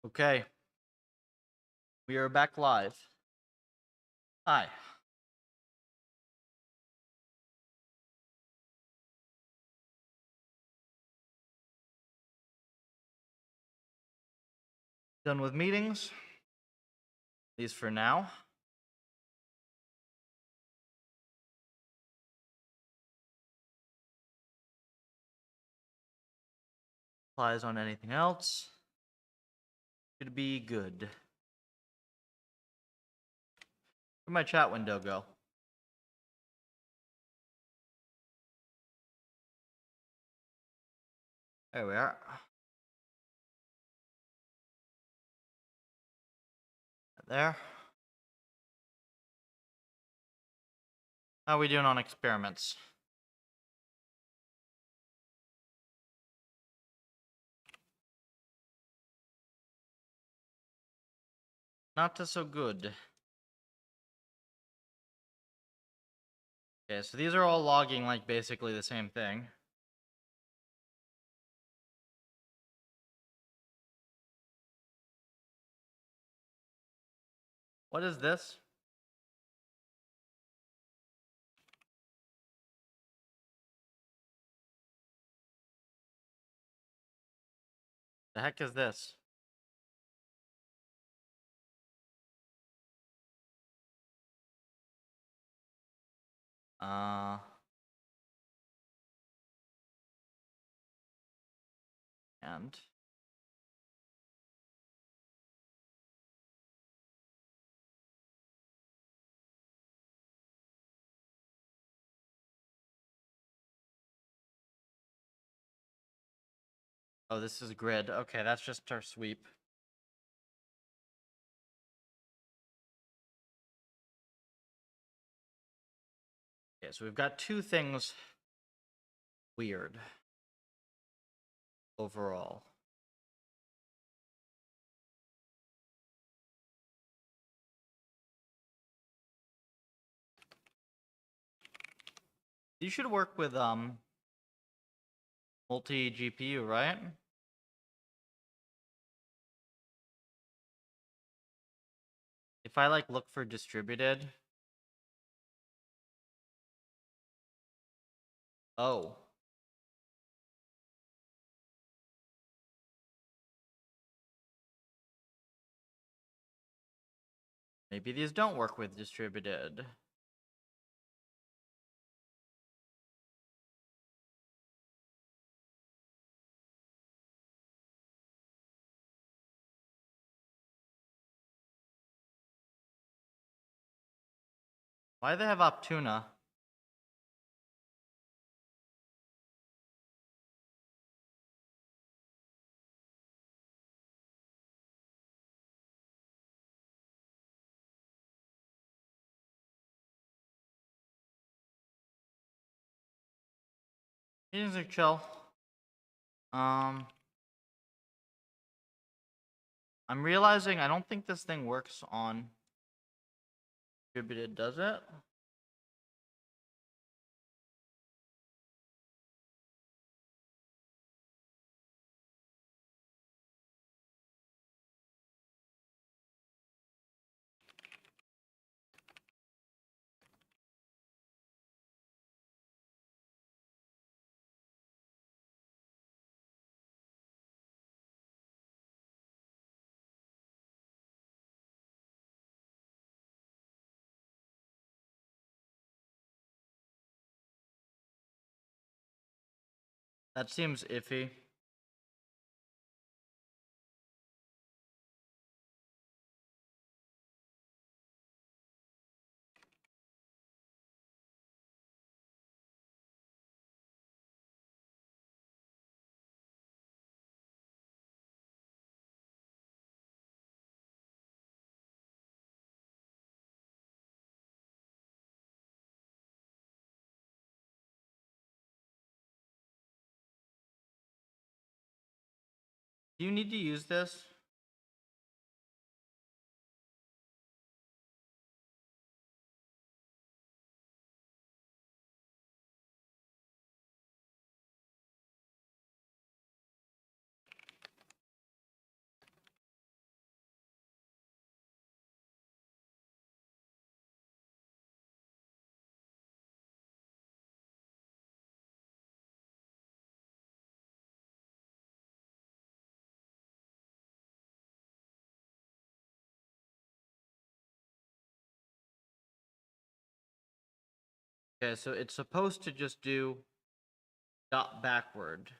Okay, we are back live. Hi. Done with meetings, at least for now. Applies on anything else. Should be good. Where'd my chat window go? There we are. There. How are we doing on experiments? Not so good. Okay, so these are all logging like basically the same thing. What is this? The heck is this? And oh, this is grid. Okay, that's just our sweep. Okay, so we've got two things weird overall. You should work with multi GPU, right? If I like look for distributed. Oh. Maybe these don't work with distributed. Why do they have Optuna? Meetings are chill. I'm realizing I don't think this thing works on distributed, does it? That seems iffy. Do you need to use this? Okay, so it's supposed to just do dot backward.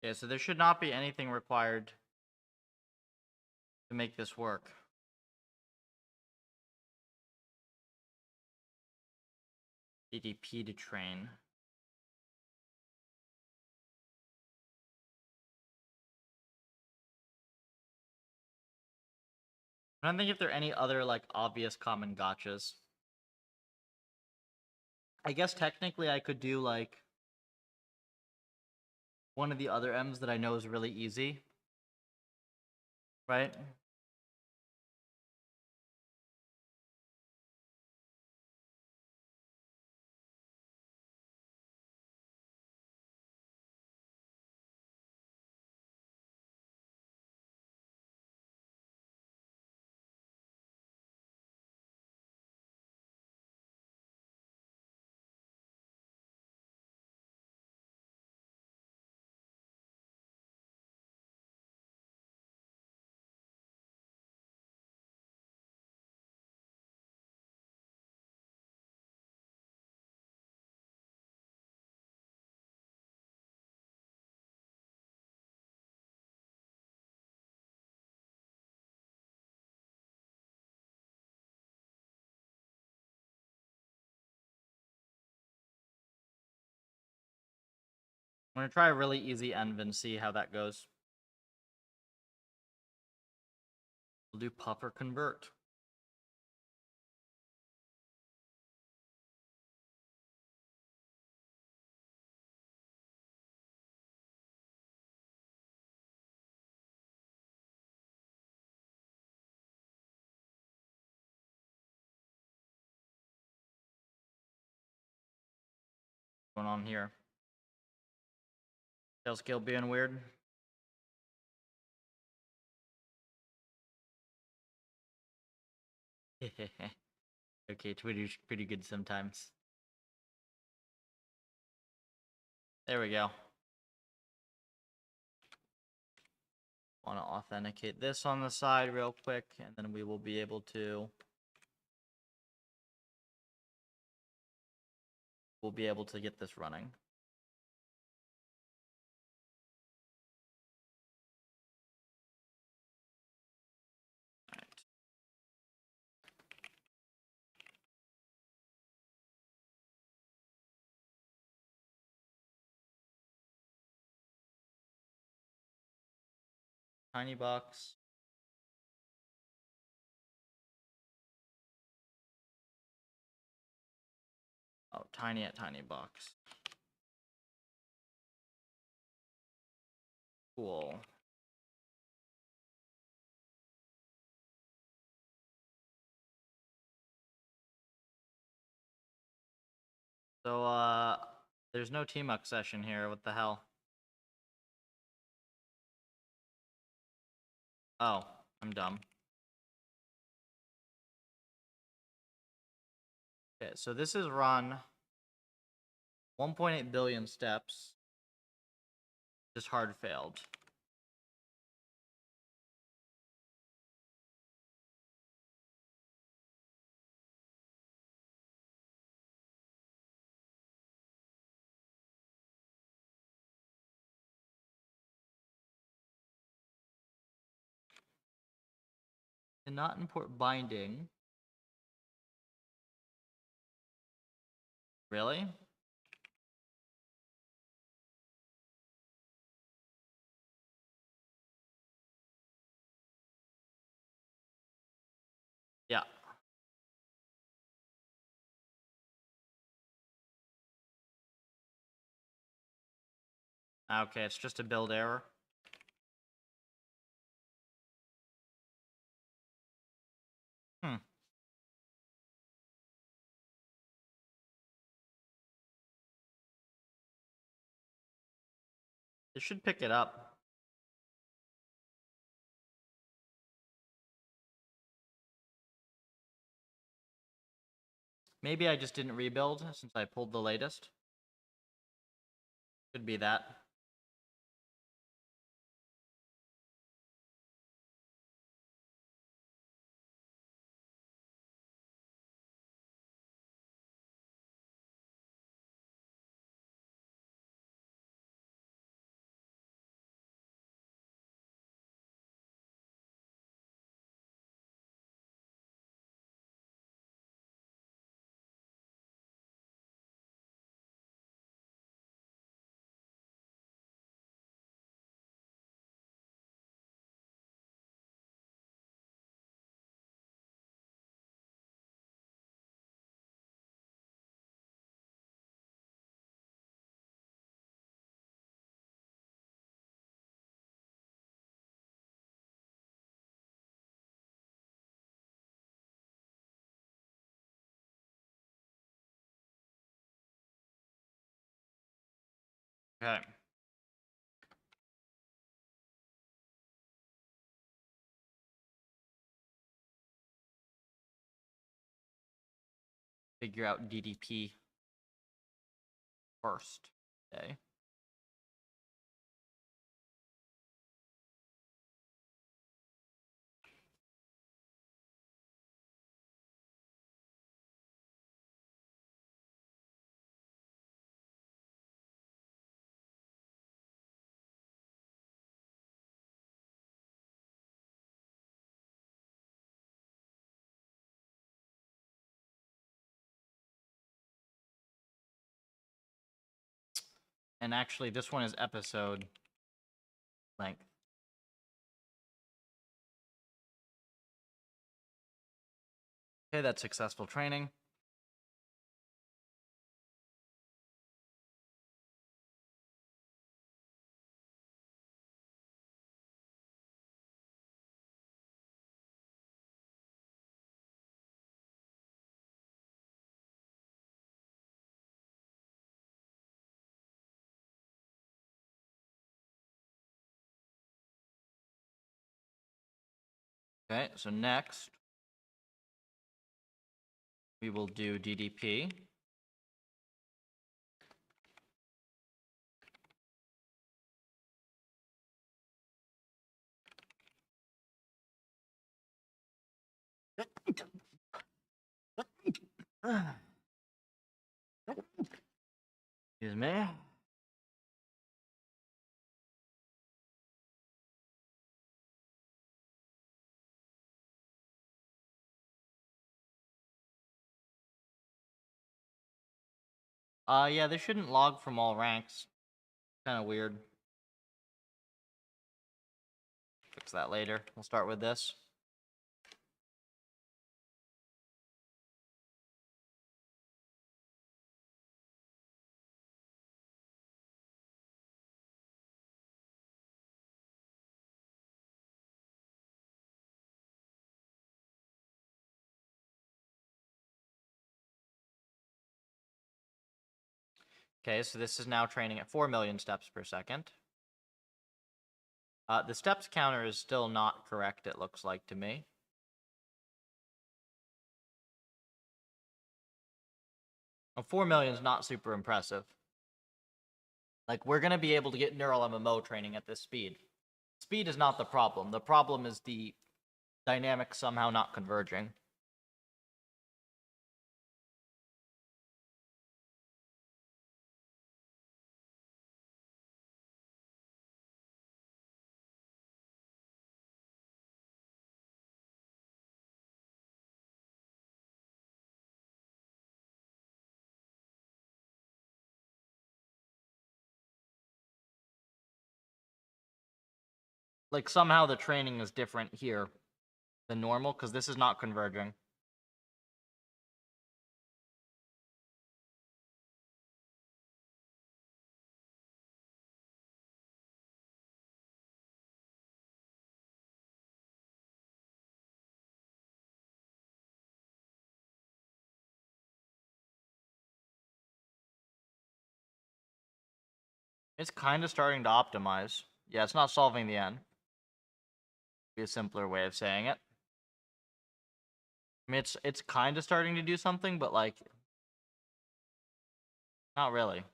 Yeah, so there should not be anything required to make this work. ADP to train. I don't think if there are any other like obvious common gotchas. I guess technically I could do like one of the other M's that I know is really easy. Right? I'm gonna try a really easy env and see how that goes. We'll do puffer convert. What's going on here? Tail scale being weird. Okay, Twitter's pretty good sometimes. There we go. Want to authenticate this on the side real quick, and then we will be able to get this running. TinyBox. Oh, tiny at TinyBox. Cool. So, there's no TMUX session here. What the hell? Oh, I'm dumb. Okay, so this is run 1.8 billion steps. Just hard failed. Did not import binding. Really? Yeah. Okay, it's just a build error. Hmm. It should pick it up. Maybe I just didn't rebuild since I pulled the latest. Could be that. Okay. Figure out DDP first. Okay. And actually, this one is episode length. Okay, that's successful training. Okay, so next we will do DDP. Excuse me. Yeah, they shouldn't log from all ranks. Kind of weird. Fix that later. We'll start with this. Okay, so this is now training at 4 million steps per second. The steps counter is still not correct, it looks like to me. Well, 4 million is not super impressive. Like, we're going to be able to get neural MMO training at this speed. Speed is not the problem. The problem is the dynamics somehow not converging. Like, somehow the training is different here than normal, because this is not converging. It's kind of starting to optimize. Yeah, it's not solving the end. Be a simpler way of saying it. I mean, it's kind of starting to do something, but like, not really.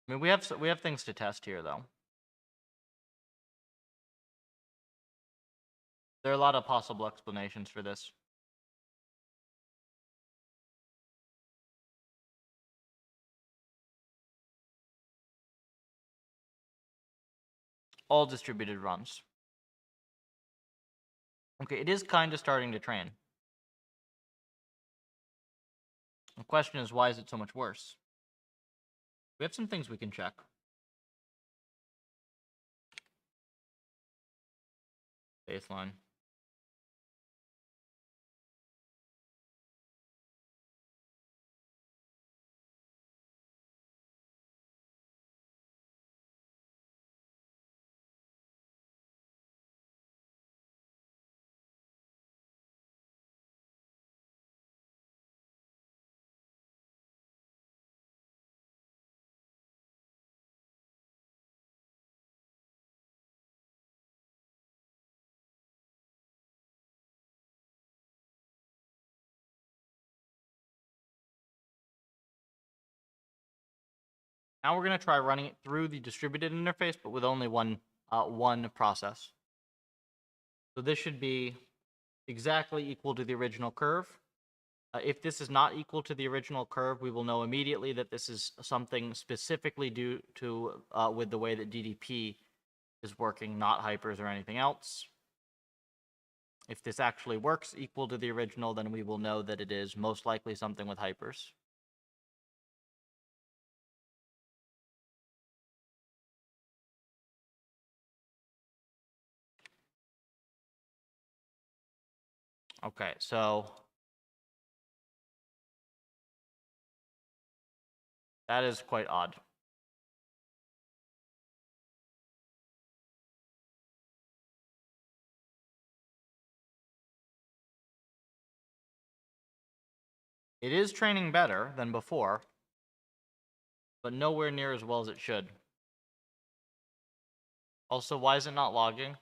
I mean, we have things to test here, though. There are a lot of possible explanations for this. All distributed runs. Okay, it is kind of starting to train. The question is, why is it so much worse? We have some things we can check. Baseline. Now we're going to try running it through the distributed interface, but with only one process. So this should be exactly equal to the original curve. If this is not equal to the original curve, we will know immediately that this is something specifically due to with the way that DDP is working, not hypers or anything else. If this actually works equal to the original, then we will know that it is most likely something with hypers. Okay, so that is quite odd. It is training better than before, but nowhere near as well as it should. Also, why is it not logging?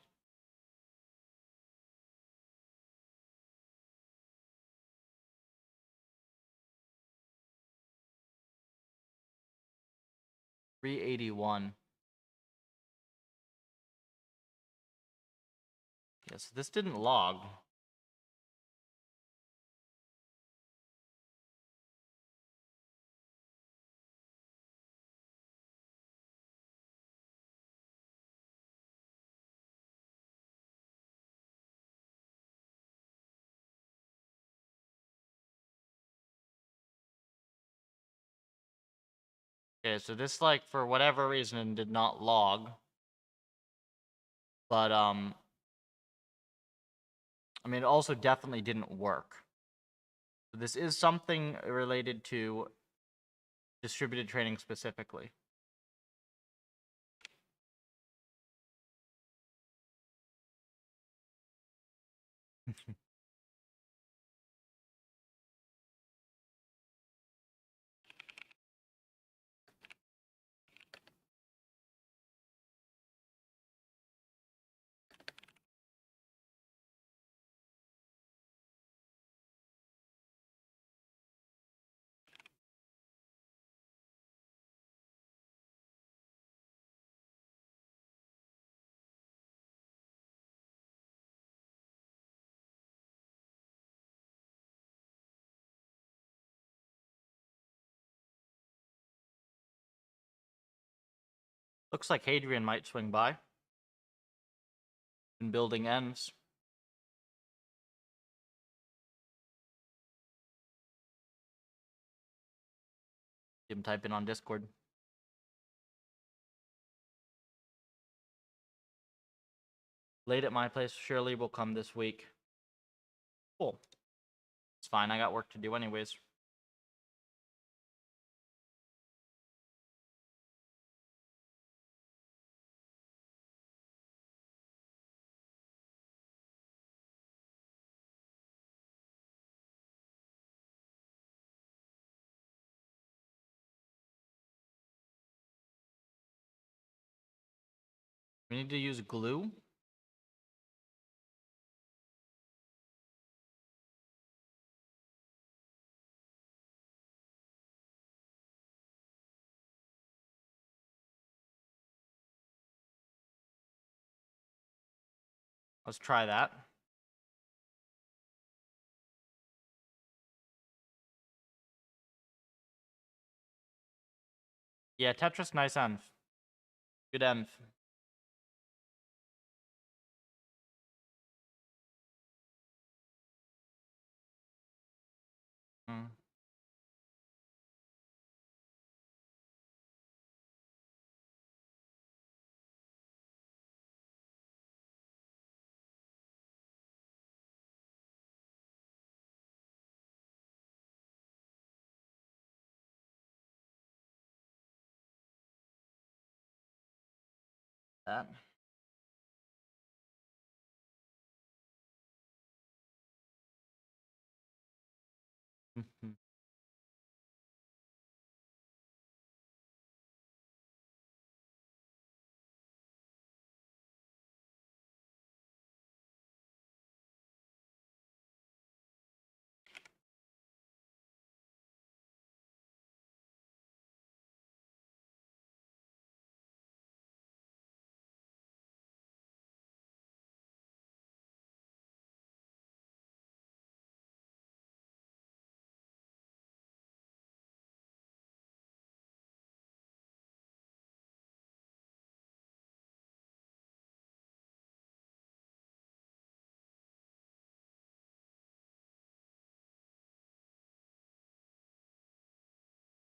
$381. Yes, this didn't log. Okay, so this, like, for whatever reason, did not log. But, I mean, it also definitely didn't work. So this is something related to distributed training specifically. Looks like Hadrian might swing by. And building ends. See him type in on Discord. Late at my place surely will come this week. Cool. It's fine, I got work to do anyways. We need to use glue. Let's try that. Yeah, Tetris, nice env. Good env. Mm. That.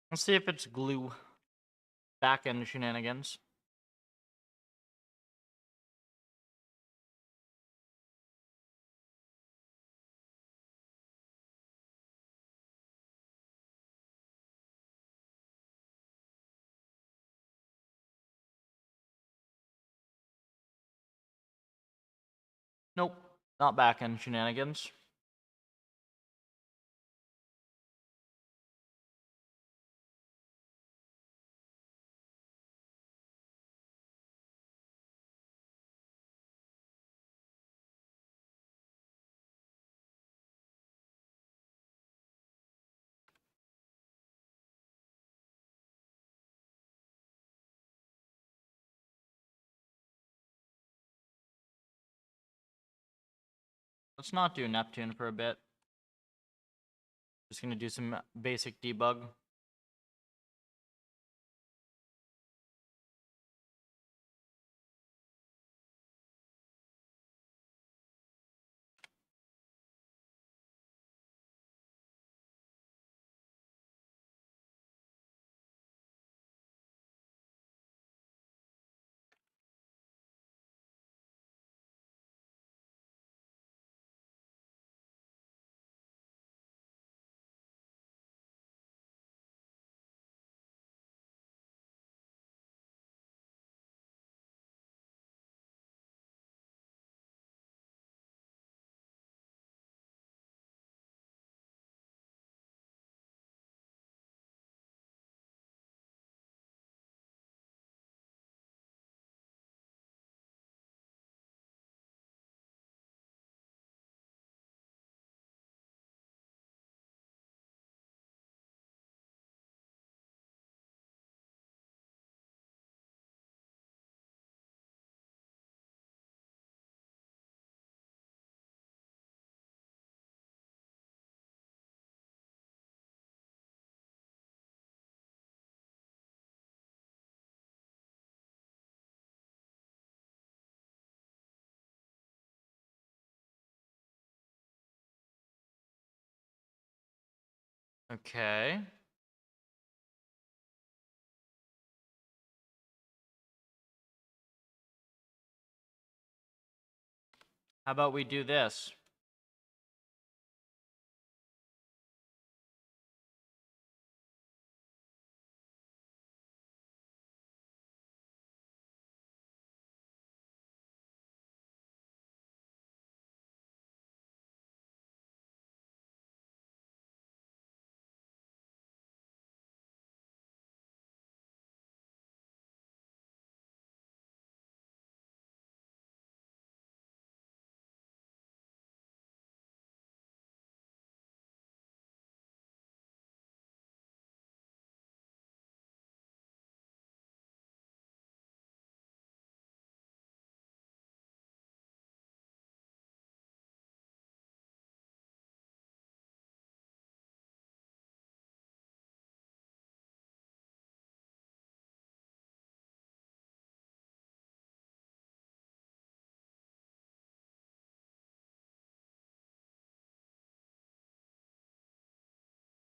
Let's see if it's glue backend shenanigans. Nope, not backend shenanigans. Let's not do Neptune for a bit. Just gonna do some basic debug. Okay. How about we do this?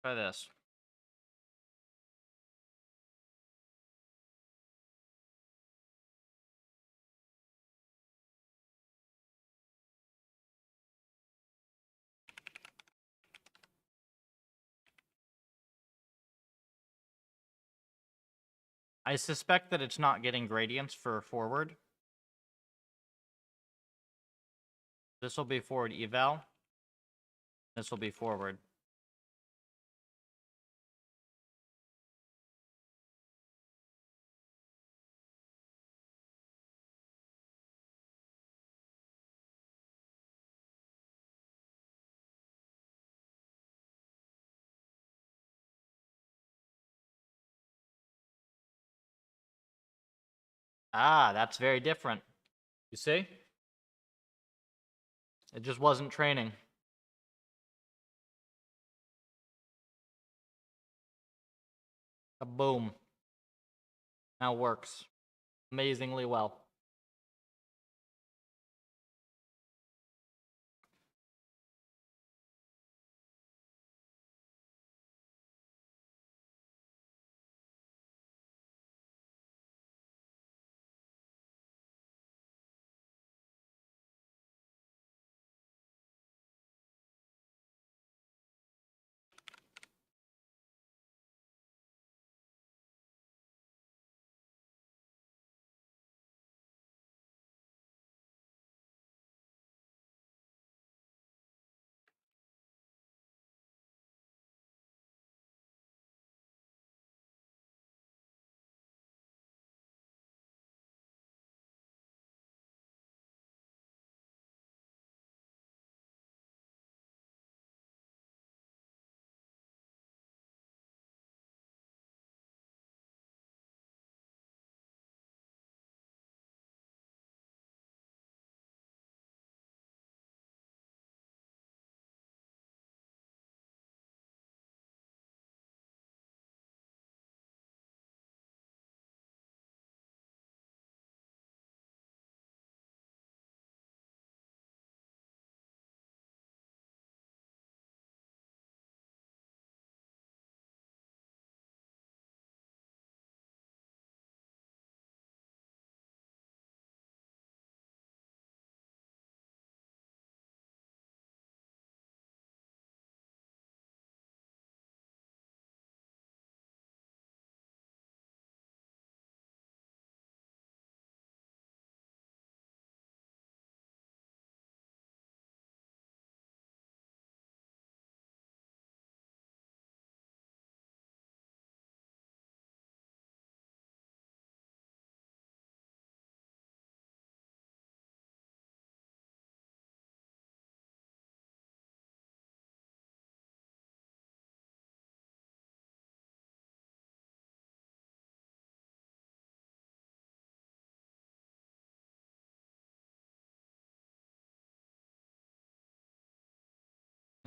Try this. I suspect that it's not getting gradients for forward. This will be forward eval. This will be forward. Ah, that's very different. You see? It just wasn't training. Boom. Now works amazingly well.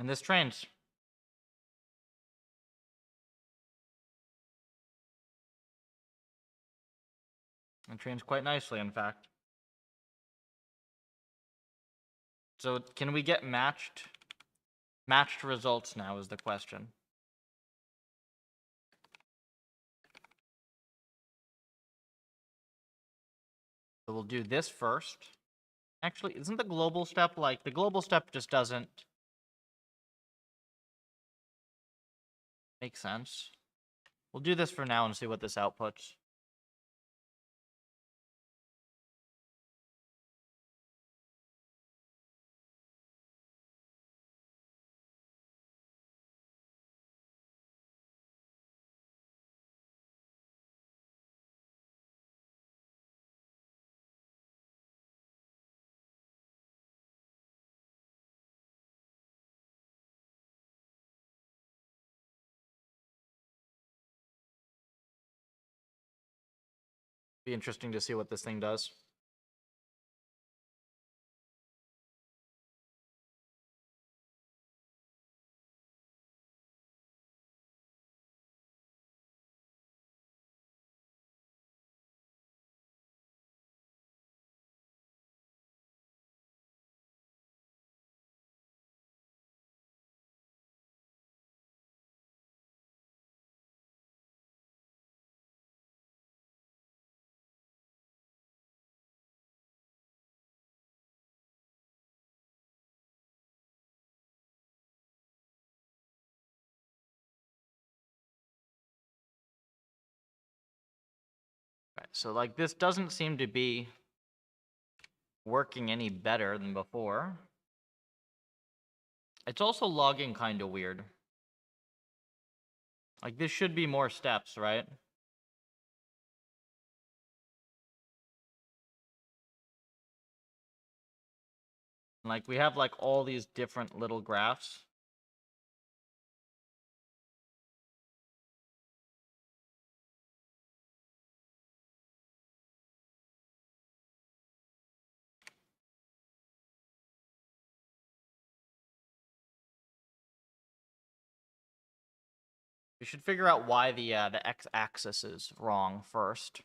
And this trains. It trains quite nicely, in fact. So can we get matched results now is the question. So we'll do this first. Actually, isn't the global step like, the global step just doesn't make sense. We'll do this for now and see what this outputs. Be interesting to see what this thing does. Right, so like this doesn't seem to be working any better than before. It's also logging kind of weird. Like this should be more steps, right? Like we have like all these different little graphs. We should figure out why the x-axis is wrong first.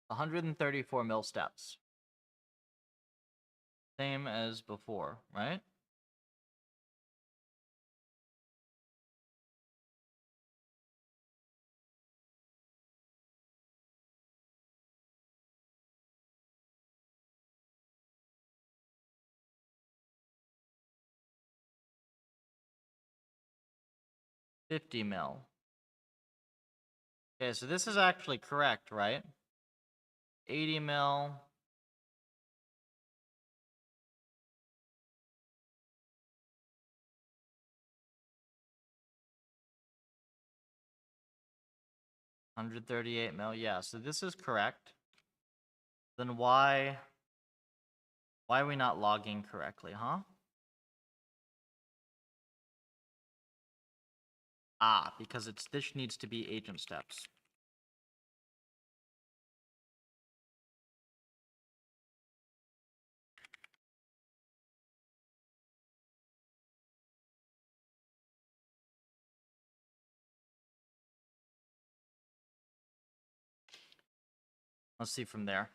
One 134 mil steps. Same as before, right? $50 mil. Okay, so this is actually correct, right? 80 mil. $138 mil. Yeah, so this is correct. Then why are we not logging correctly, huh? Ah, because this needs to be agent steps. Let's see from there.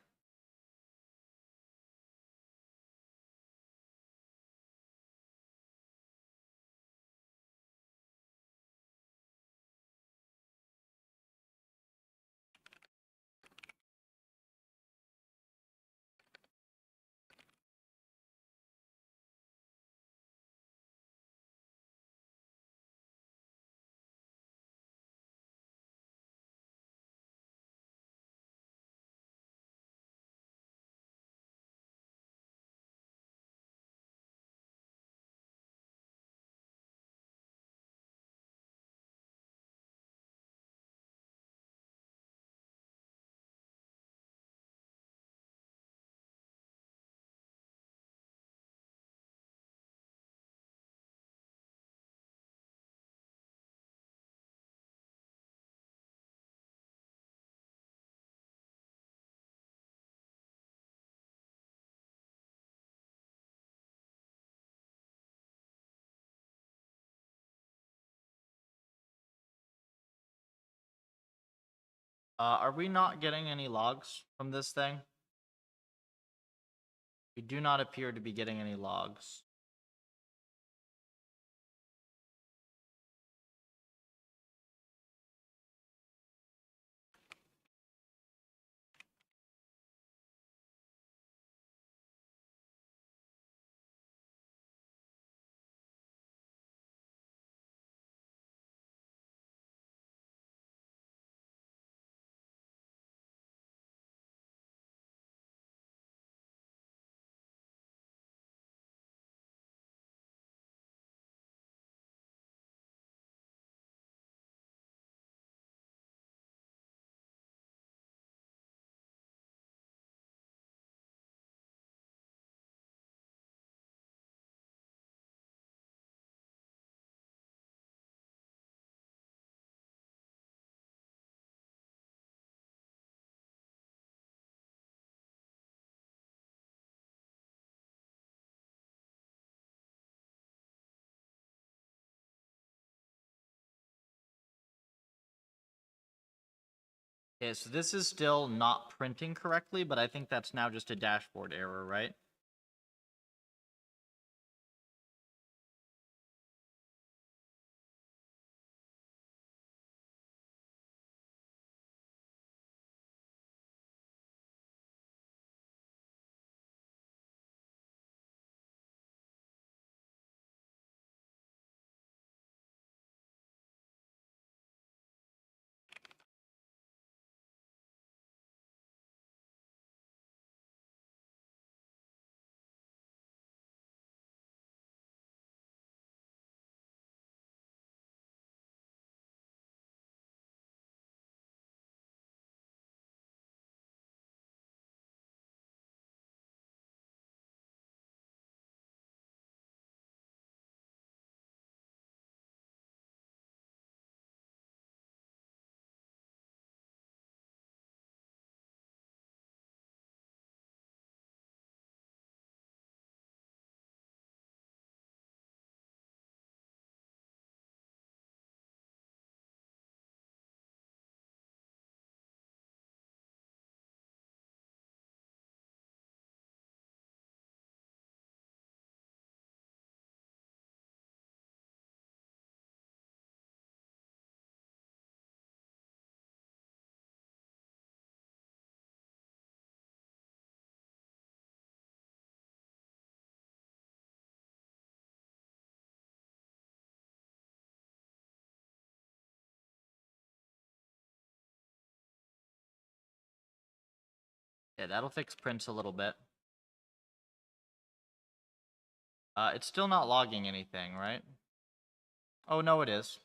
Are we not getting any logs from this thing? We do not appear to be getting any logs. Okay, so this is still not printing correctly, but I think that's now just a dashboard error, right? Yeah, that'll fix prints a little bit. It's still not logging anything, right? Oh, no, it is.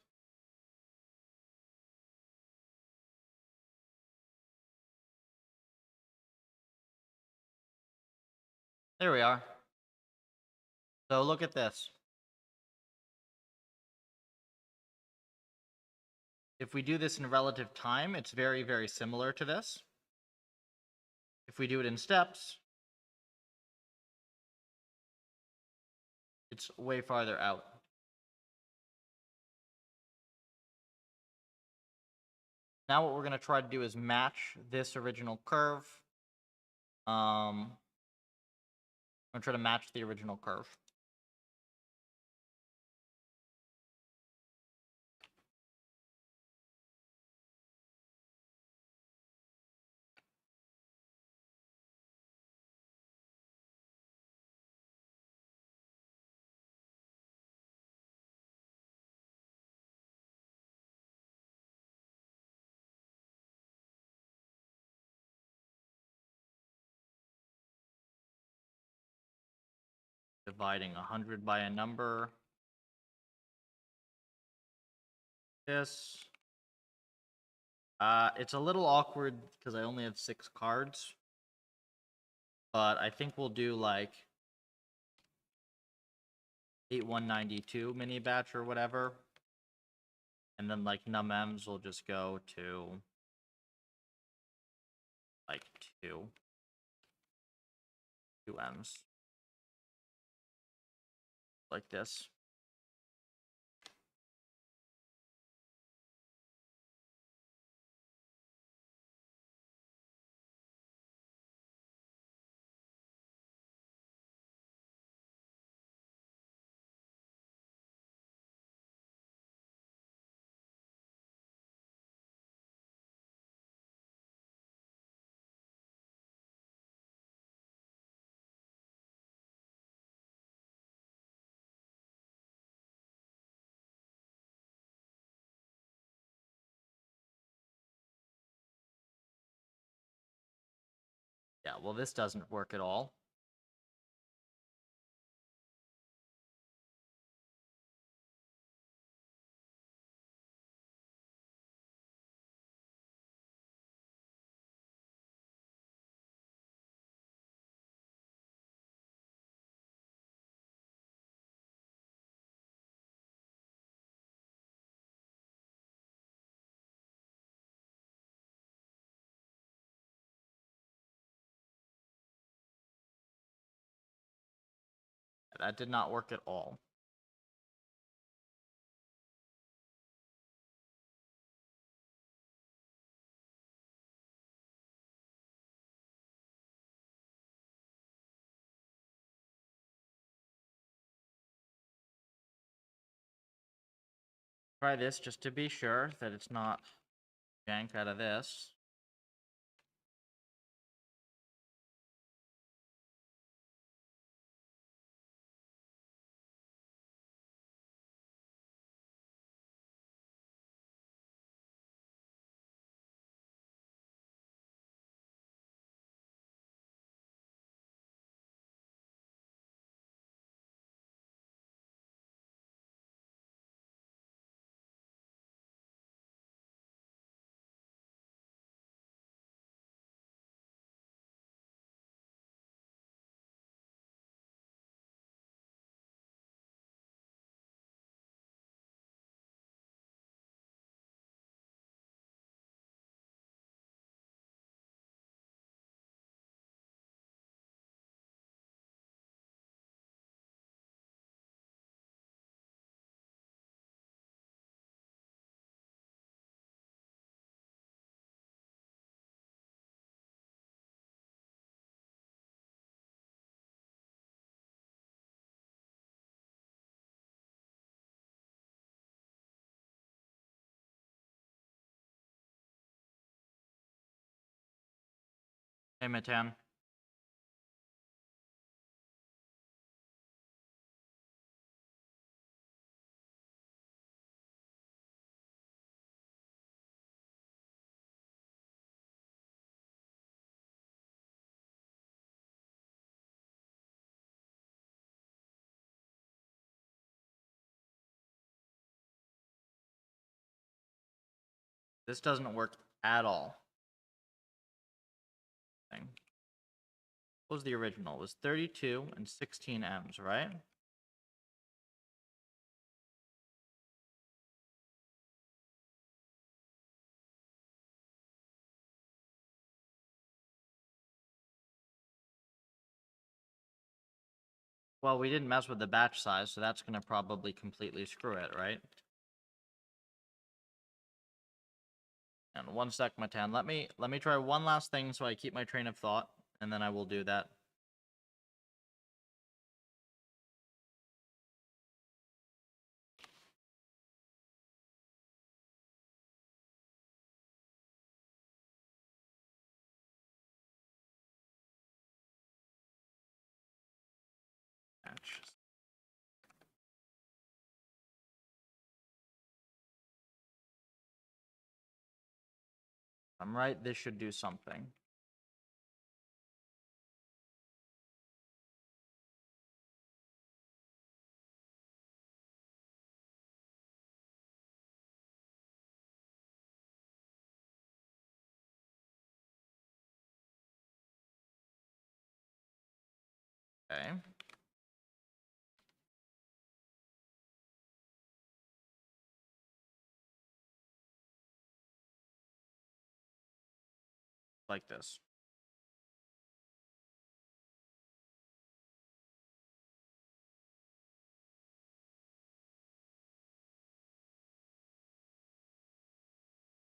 There we are. So look at this. If we do this in relative time, it's very, very similar to this. If we do it in steps, it's way farther out. Now what we're going to try to do is match this original curve. I'm going to try to match the original curve. Dividing 100 by a number. This. It's a little awkward because I only have 6 cards. But I think we'll do like 8192 mini batch or whatever. And then like num-ems will just go to like 2 M's. Like this. well, this doesn't work at all. That did not work at all. Try this just to be sure that it's not jank out of this. Hey, Matan. This doesn't work at all. What was the original? It was 32 and 16 M's, right? Well, we didn't mess with the batch size, so that's going to probably completely screw it, right? And one sec, Matan. Let me try one last thing so I keep my train of thought, and then I will do that. Batch. I'm right, this should do something. Okay. Like this.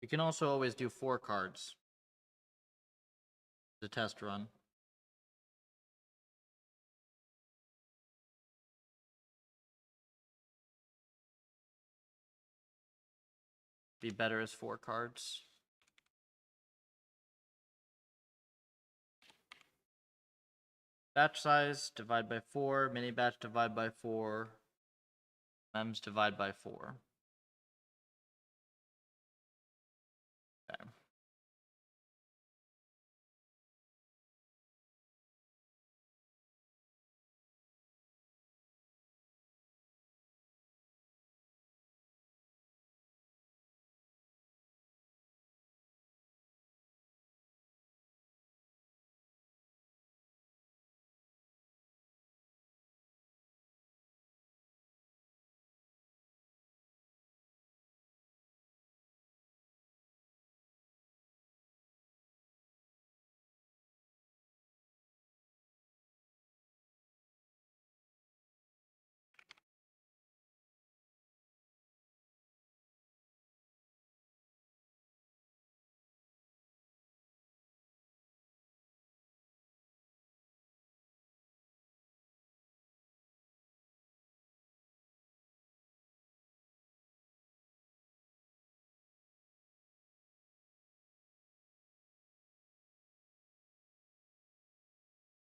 You can also always do 4 cards. The test run. Be better as 4 cards. Batch size, divide by 4. Mini batch, divide by 4. Mems, divide by 4. Okay.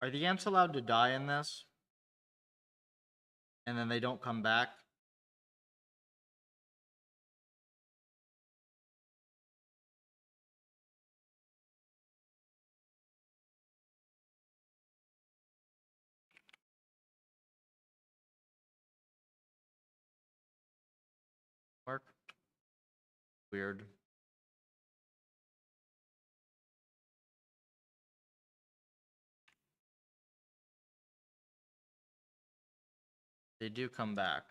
Are the ants allowed to die in this? And then they don't come back? Mark? Weird. They do come back.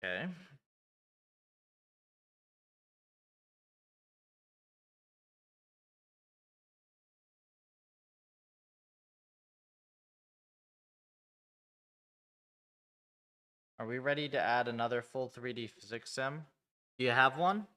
Okay. Are we ready to add another full 3D physics sim? Do you have one?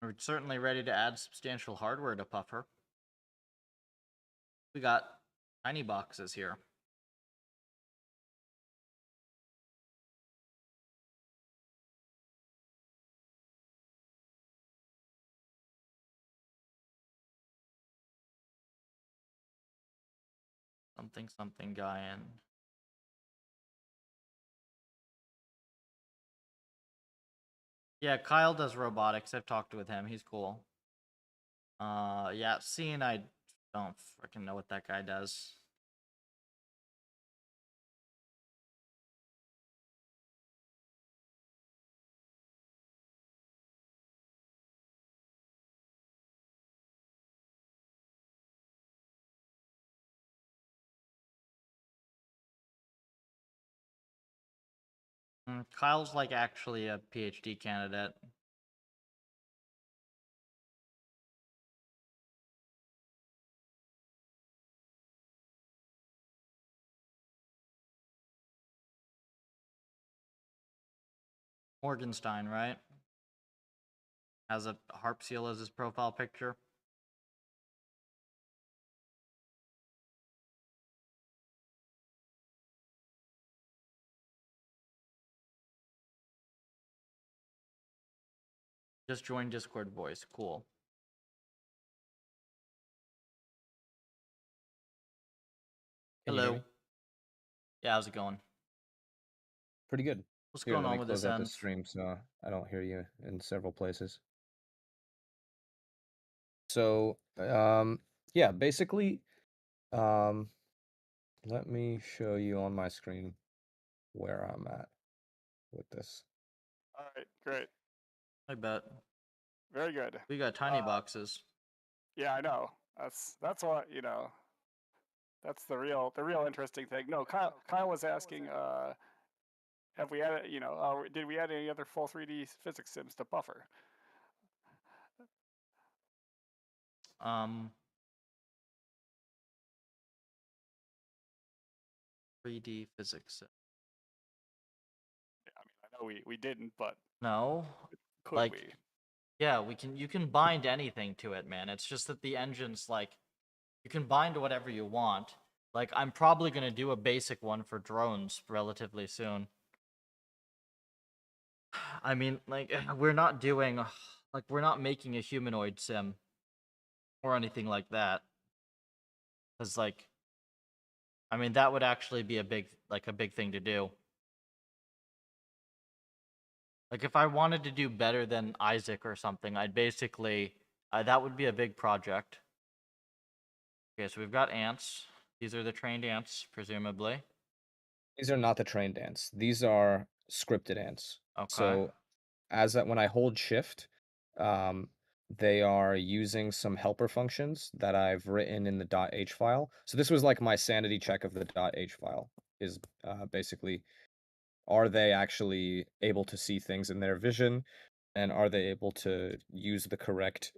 We're certainly ready to add substantial hardware to Puffer. We got TinyBoxes here. Something guy in. Yeah, Kyle does robotics. I've talked with him. He's cool. Yeah, seeing I don't freaking know what that guy does. Kyle's like actually a PhD candidate. Morgenstein, right? Has a harp seal as his profile picture. Just join Discord voice. Cool. Can you hear Hello. me? Yeah, how's it going? Pretty good. What's Here, going let on me with this close out the end? stream so I don't hear you in several places. So, yeah, basically, um, let me show you on my screen where I'm at with this. All right, great. I bet. Very good. We got TinyBoxes. Yeah, I know. That's what, that's the real interesting thing. No, Kyle was asking have we added, did we add any other full 3D physics sims to Buffer? 3D physics. Yeah, I mean, I know we didn't, but No. could Like, we? yeah, you can bind anything to it, man. It's just that the engine's like, you can bind whatever you want. Like, I'm probably gonna do a basic one for drones relatively soon. I mean, like, we're not doing, like, we're not making a humanoid sim or anything like that. Cause like, I mean, that would actually be a big thing to do. Like if I wanted to do better than Isaac or something, I'd basically that would be a big project. Okay, so we've got ants. These are the trained ants, presumably. These are not the trained ants. These are scripted ants. Okay. So when I hold shift, um, they are using some helper functions that I've written in the .h file. So this was like my sanity check of the .h file is basically, are they actually able to see things in their vision, and are they able to use the correct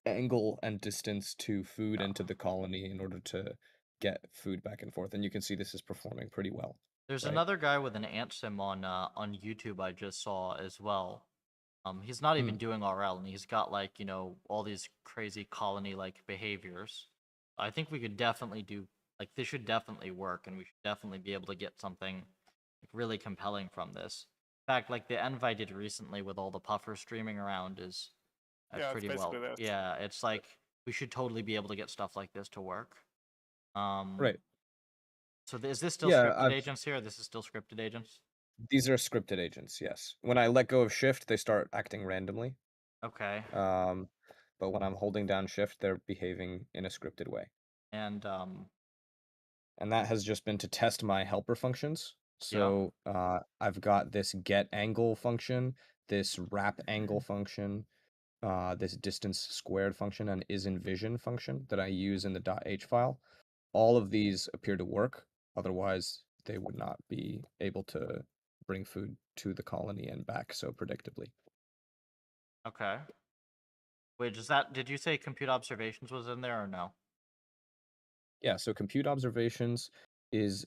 angle and distance to food and to the colony in order to get food back and forth? And you can see this is performing pretty well. There's right? another guy with an ant sim on YouTube I just saw as well. He's not even doing RL, and he's got like all these crazy colony like behaviors. I think we could definitely do like this should definitely work, and we should definitely be able to get something like really compelling from this. In fact, like the env I did recently with all the puffers streaming around is that's Yeah, it's pretty well. basically this. Yeah, it's like we should totally be able to get stuff like this to work. Right. So is this still Yeah, scripted agents here? This is still scripted agents. these are scripted agents, yes. When I let go of shift, they start acting randomly. Okay. But when I'm holding down shift, they're behaving in a scripted way. And And that has just been to test my helper functions. Yeah. So I've got this get angle function, this wrap angle function, this distance squared function, and is in vision function that I use in the .h file. All of these appear to work. Otherwise, they would not be able to bring food to the colony and back so predictably. Okay. Wait, did you say compute observations was in there or no? Yeah, so compute observations is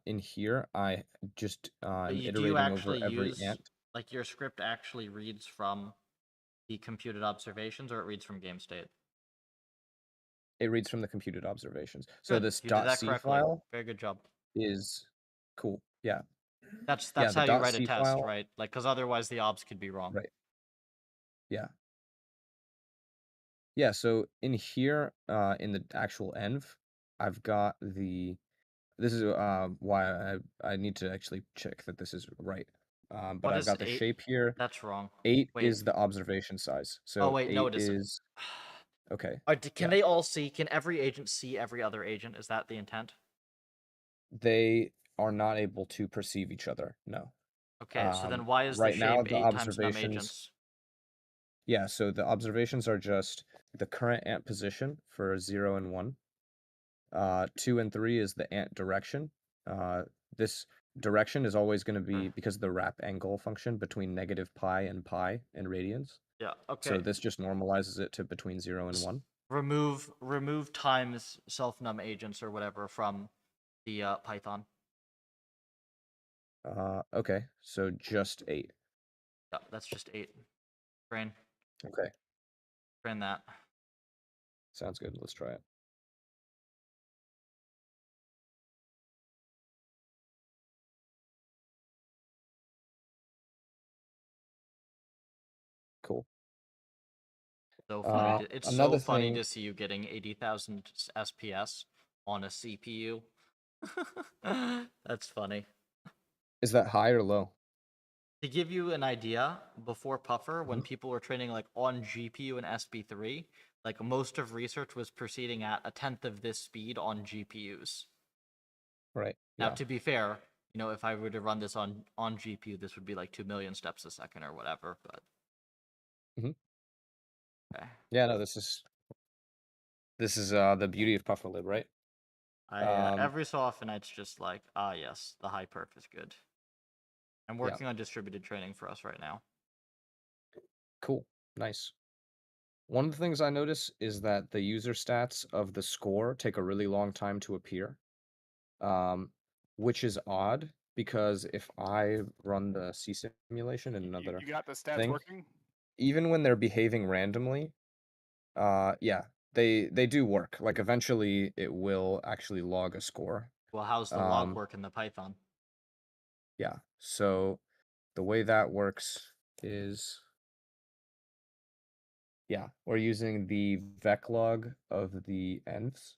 in here. I just But am do you iterating over actually every use ant. like your script actually reads from the computed observations or it reads from game state? It reads from the computed observations. So Good. this You did that .c correctly. file Very good job. is cool. Yeah. That's Yeah, how you the write a .c test, file, right? Like cuz otherwise the obs could be wrong. right. Yeah. Yeah, so in here, in the actual env, I've got this is why I need to actually check that this is right. But What I've is got the 8? shape here. That's wrong. 8 Wait. is the observation size. Oh So wait, no 8 it isn't. is okay. Can Yeah. they all see? Can every agent see every other agent? Is that the intent? They are not able to perceive each other. No. Okay, so then why is the Right now shape the 8 times num observations, agents? yeah, so the observations are just the current ant position for 0 and 1. 2 and 3 is the ant direction. This direction is always going to be because of the wrap angle function between negative pi and pi in radians. Yeah, So okay. this just normalizes it to between 0 and 1. Remove times self num agents or whatever from the Python. Okay, so just 8. Yeah, that's just 8. Train Okay, that. sounds good. Let's try it. Cool. So funny. It's so Another funny thing, to see you getting 80,000 SPS on a CPU. That's funny. is that high or low? To give you an idea, before Puffer, when people were training like on GPU and SB3, like most of research was proceeding at a tenth of this speed on GPUs. Right. Now, Yeah. to be fair, if I were to run this on GPU, this would be like 2 million steps a second or whatever. But okay. Yeah, no, this is the beauty of PufferLib, right? Every so often, it's just like, yes, the high perf is good. I'm working on distributed training for us right now. Cool. Nice. One of the things I notice is that the user stats of the score take a really long time to appear, which is odd because if I run the C simulation in another You got the stats thing, working? even when they're behaving randomly, yeah, they do work. Like eventually it will actually log a score. Well, how's the log work in the Python? Yeah, so the way that works is, yeah, we're using the veclog of the envs.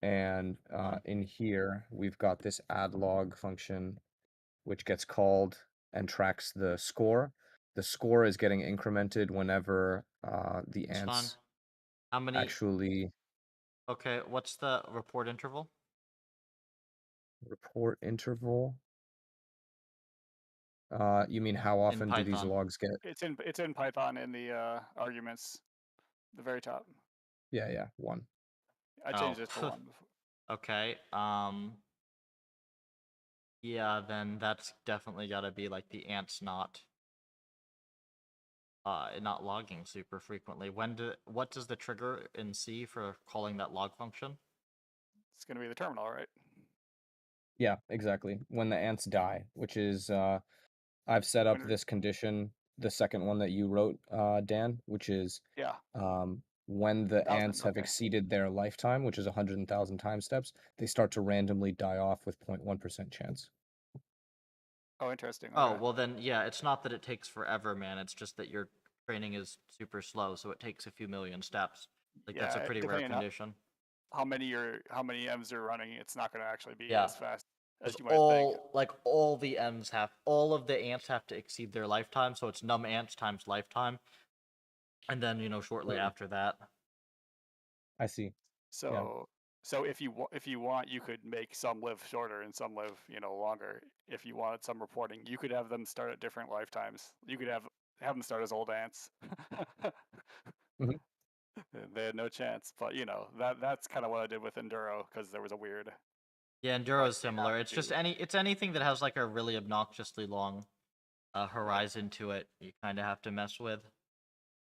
And in here, we've got this add log function, which gets called and tracks the score. the score is getting incremented whenever the It's fine. ants How many? actually Okay, what's the report interval? report interval. You mean how In often do these Python. logs get? It's in Python in the arguments, the very top. Yeah, 1. I changed it to Oh, 1 before. okay. Yeah, then that's definitely got to be like the ants not logging super frequently. What does the trigger in C for calling that log function? It's going to be the terminal, right? Yeah, exactly. When the ants die, which is I've set up When this condition, the second one that you wrote, Dan, which is yeah, when the 1,000. ants have Okay. exceeded their lifetime, which is 100,000 time steps, they start to randomly die off with 0.1% chance. Oh, interesting. Oh, Okay. well then, yeah, it's not that it takes forever, man. It's just that your training is super slow, so it takes a few million steps. Like that's a Yeah, pretty rare depending on condition. how many M's you're running, it's not going to actually be Yeah. as fast as Because you might think. all of the ants have to exceed their lifetime, so it's num ants times lifetime, and then shortly after that. I see. So if you want, you could make some live shorter and some live longer. If you wanted some reporting, you could have them start at different lifetimes. You could have them start as old ants. Mhm. They had no chance, but that's kind of what I did with Enduro because there was a weird Yeah, Enduro like is you similar. have It's just to anything that has like a really obnoxiously long horizon to it. You kind of have to mess with.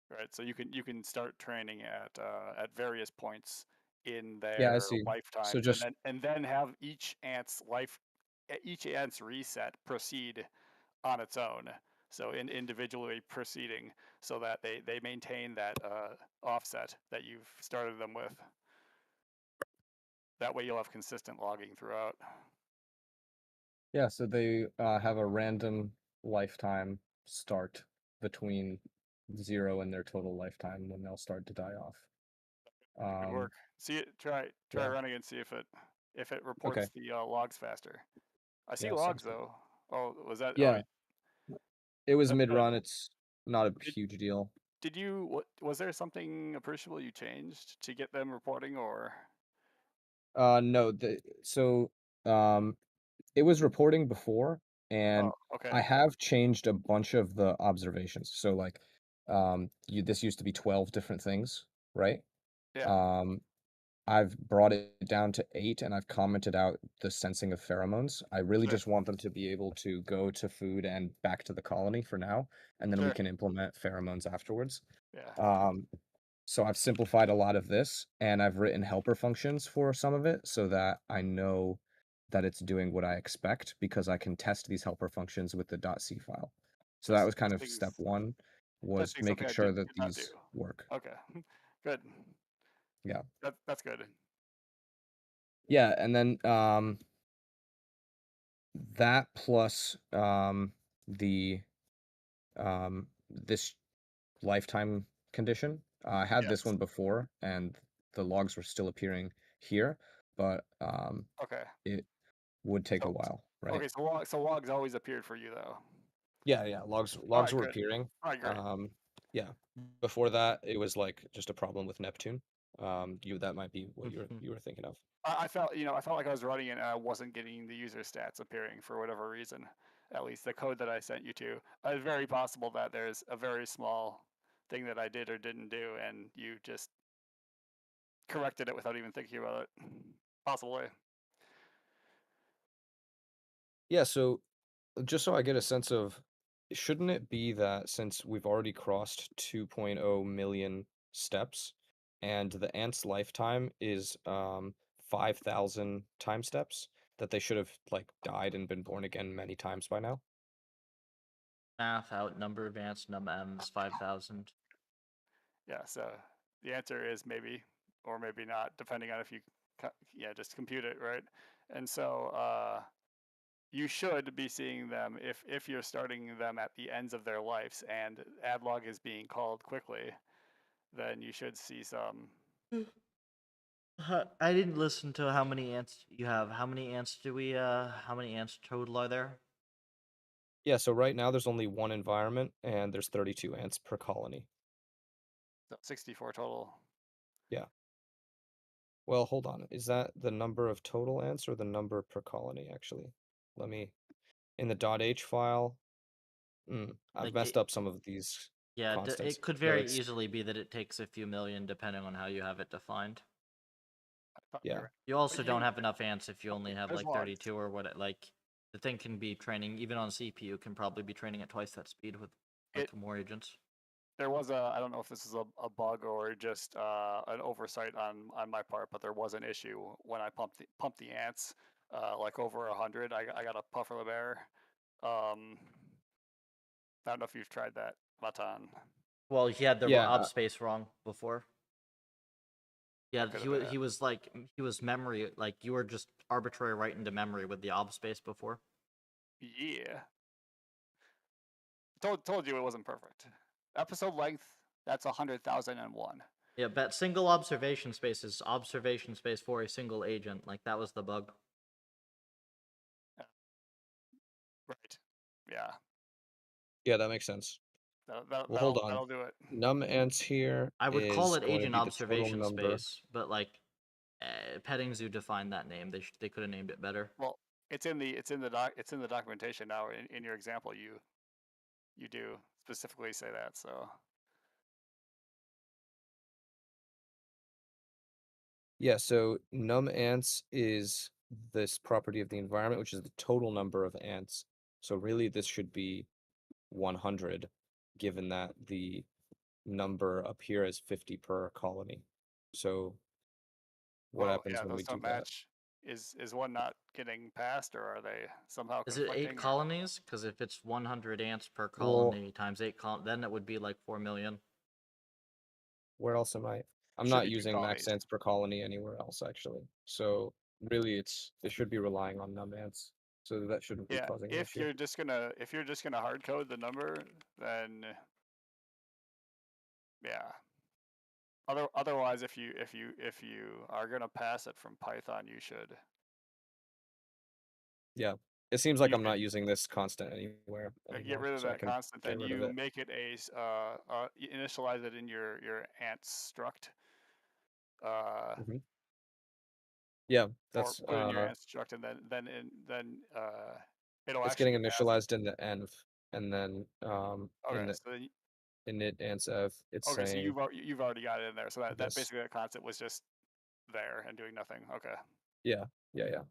right. So you can start training at various points in Yeah, I their see. So lifetimes, just and then have each ant's reset proceed on its own. So individually proceeding, so that they maintain that offset that you've started them with. That way you'll have consistent logging throughout. yeah, so they have a random lifetime start between 0 and their total lifetime when they'll start to die off. Good work. See it. Try Yeah. running and see if it Okay. reports the logs faster. I see Yeah, logs sounds good. though. Oh, was that? Oh, Yeah, it was that's good. mid-run. It's not a Did, huge deal. did you? Was there something appreciable you changed to get them reporting, or? No, so um, it was reporting before, Oh, and okay. I have changed a bunch of the observations. So like, this used to be 12 different things, right? Yeah. Um, I've brought it down to 8, and I've commented out the sensing of pheromones. I really Sure. just want them to be able to go to food and back to the colony for now, and then we Sure. can implement pheromones afterwards. Yeah. So I've simplified a lot of this, and I've written helper functions for some of it so that I know that it's doing what I expect because I can test these helper functions with the .c file. So that was kind of step 1, was Testing something making I sure that did not do. these work. Okay. Good. Yeah. That's good. Yeah, and then that plus the this lifetime condition. I had this Yes. one before, and the logs were still appearing here, but Okay. it would take a So while, right? okay. So logs always appeared for you though. Yeah, logs All logs right. were Good. appearing. All right. Great. Yeah. Before that, it was like just a problem with Neptune. That might be what you were thinking of. I felt like I was running it and I wasn't getting the user stats appearing for whatever reason. At least the code that I sent you to. It's very possible that there's a very small thing that I did or didn't do, and you just corrected it without even thinking about it. Possibly. Yeah, so just so I get a sense of, shouldn't it be that since we've already crossed 2.0 million steps and the ant's lifetime is 5,000 time steps, that they should have like died and been born again many times by now? Math out number of ants num m's 5,000. Yeah. So the answer is maybe or maybe not, depending on if you just compute it right. And so you should be seeing them if you're starting them at the ends of their lives and adlog is being called quickly, then you should see some. I didn't listen to how many ants you have. How many ants total are there? Yeah, so right now there's only one environment and there's 32 ants per colony. So 64 total. Yeah. Well, hold on. Is that the number of total ants or the number per colony, actually? Let me, in the .h file, I've Like messed it, up some of these yeah, constants. it could So very it's, easily be that it takes a few million depending on how you have it defined. I thought yeah. You also don't have enough ants if you only have there's like logs. 32 or what. Like the thing can be training even on CPU can probably be training at twice that speed with like more agents. There was a, I don't know if this is a bug or just an oversight on my part, but there was an issue when I pumped the ants like over 100. I got a PufferLib error. I don't know if you've tried that, Matan. Well, he had the Yeah, ob space wrong before. Yeah, That could have been it. he was like he was memory like you were just arbitrary right into memory with the ob space before. Yeah. Told you it wasn't perfect. Episode length, that's 100,001. Yeah, but single observation space is observation space for a single agent. Like that was the bug. Right. Yeah. yeah, that makes sense. Well, hold on. That'll do it. Num ants here I would call is it going to agent be the total observation number. space, but like Petting Zoo defined that name. They could have named it better. Well, it's in the documentation now. In your example, you do specifically say that. So Yeah, so num ants is this property of the environment, which is the total number of ants. So really this should be 100, given that the number up here is 50 per colony. So what happens yeah, when we those do don't that? match. Is one not getting passed, or are they somehow Is it 8 conflicting? colonies? Because if it's 100 ants per Well, colony times 8 then it would be like 4 million. where else am I? I'm Should not be two using max colonies. ants per colony anywhere else, actually. So really it should be relying on num ants. So that shouldn't be Yeah, causing an if issue. you're just gonna hard code the number, then yeah. Otherwise, if you are gonna pass it from Python, you should Yeah. It seems like you I'm could not using this constant anywhere get anymore, rid of so I that can constant. get Then rid of you it. make it you initialize it in your ant struct. Mhm. Yeah, Or that's put it in your ant struct, and it'll it's actually getting pass it. initialized in the env, and then in Okay, the so then init ansev, it's okay, so saying you've already got it in there. So that this. basically that constant was just there and doing nothing. Okay. Yeah, yeah.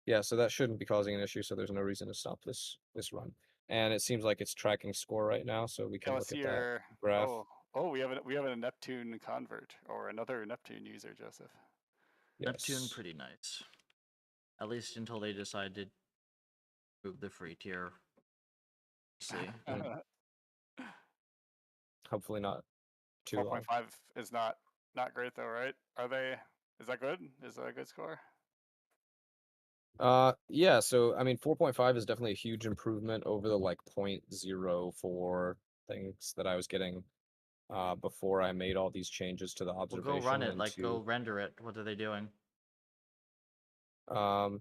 Yeah, so that shouldn't be causing an issue, so there's no reason to stop this run. And it seems like it's tracking score right now, so we Yeah, can let's look see at that your. graph. Oh, we have a Neptune convert or another Neptune user, Joseph. Neptune, Yes. pretty nice. At least until they decide to move the free tier. See. Hopefully not too long. 4.5 is not great though, right? Are they? Is that good? Is that a good score? Yeah, so I mean 4.5 is definitely a huge improvement over the like 0.04 things that I was getting before I made all these changes to the Well, observation go run it. and Like, go render it. What are they doing? can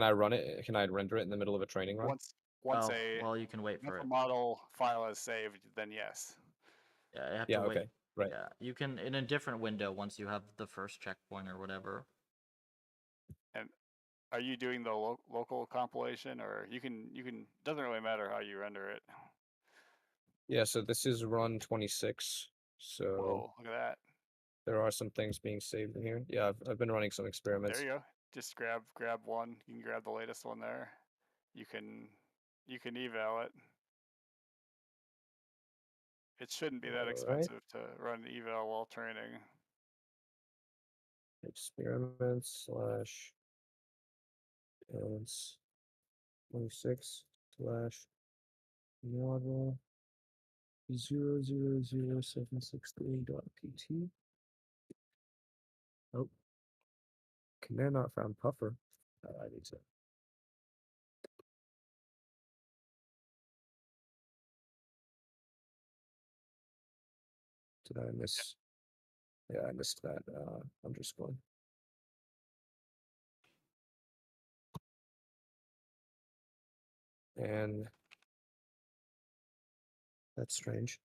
I run it? Can I render it in the middle of a training run? Once Oh, well, you can wait for a it. model file is saved, then yes. Yeah, you have Yeah, to wait. okay. Right. Yeah, you can in a different window once you have the first checkpoint or whatever. And are you doing the local compilation, or you can doesn't really matter how you render it. Yeah, so this is run 26. So Whoa, look at that. there are some things being saved in here. Yeah, I've been running some experiments. There you go. Just grab one. You can grab the latest one there. You can eval it. It shouldn't be that All right. expensive to run an eval while training. Experiments slash else 26 slash model 0000763.pt. Oh, command not found puffer. I need to. Did I miss? Yeah, I missed that underscore. And that's strange.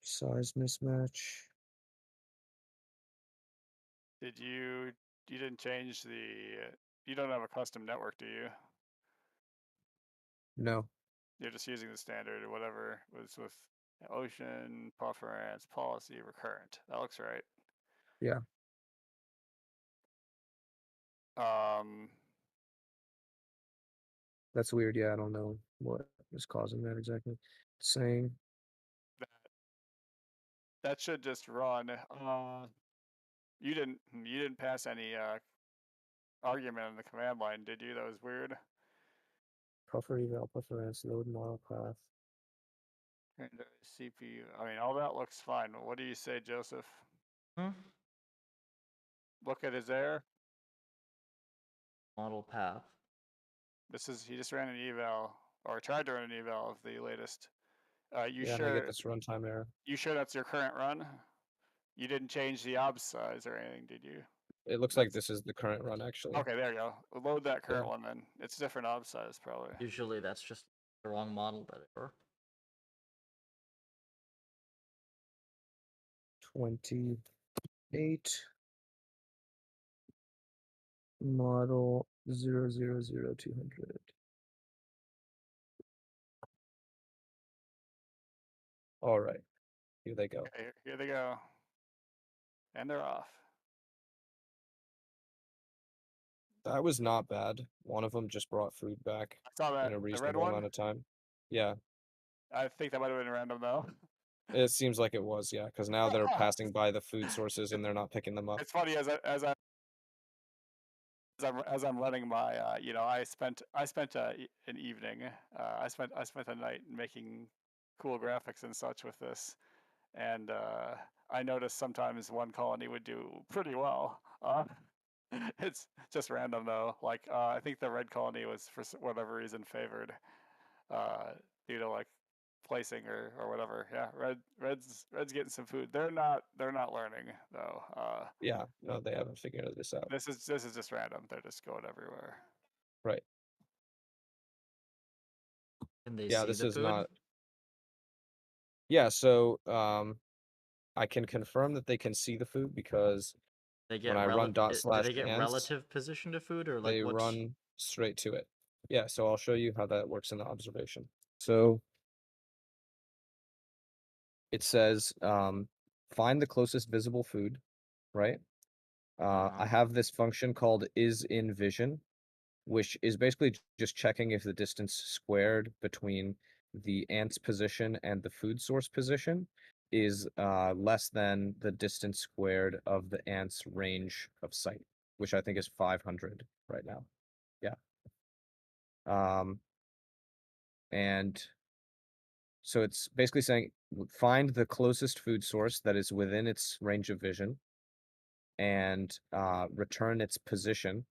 Size mismatch. You didn't change the, you don't have a custom network, do you? No. You're just using the standard or whatever was with ocean, preference, policy, recurrent. That looks right. Yeah. That's weird. Yeah, I don't know what is causing that exactly. Saying that should just run. You didn't pass any argument in the command line, did you? That was weird. puffer eval, preference, load model path. And CPU. I mean, all that looks fine. What do you say, Joseph? Hmm? Look at his error. Model path. He just ran an eval or tried to run an eval of the latest. You Yeah, and I sure? get this runtime error. You sure that's your current run? You didn't change the obs size or anything, did you? It looks like this is the current run, actually. Okay, there you go. Load that current Yeah. one then. It's different obs size probably. Usually that's just the wrong model that error. 28 model 000200. All right, here they go. Okay, here they go. And they're off. That was not bad. One of them just brought food back I saw that. in a The red reasonable one? amount of time. Yeah, I think that might have been random though. it seems like it was, yeah, because now they're passing by the food sources and they're not picking them up. It's funny as I'm letting my I spent an evening I spent a night making cool graphics and such with this, and I noticed sometimes one colony would do pretty well. It's just random though. Like I think the red colony was for whatever reason favored due to like placing or whatever. Yeah, red's getting some food. They're not learning though. Yeah, no, they haven't figured this out. This is just random. They're just going everywhere. Right. Can they Yeah, see this the is food? not. Yeah, so I can confirm that they can see the food because They when get I run dot do slash they get ants, relative position to food, or like they what's run straight to it. Yeah, so I'll show you how that works in the observation. So it says find the closest visible food, right? I have this function called isInVision, which is basically just checking if the distance squared between the ant's position and the food source position is less than the distance squared of the ant's range of sight, which I think is 500 right now. Yeah. And so it's basically saying find the closest food source that is within its range of vision and return its position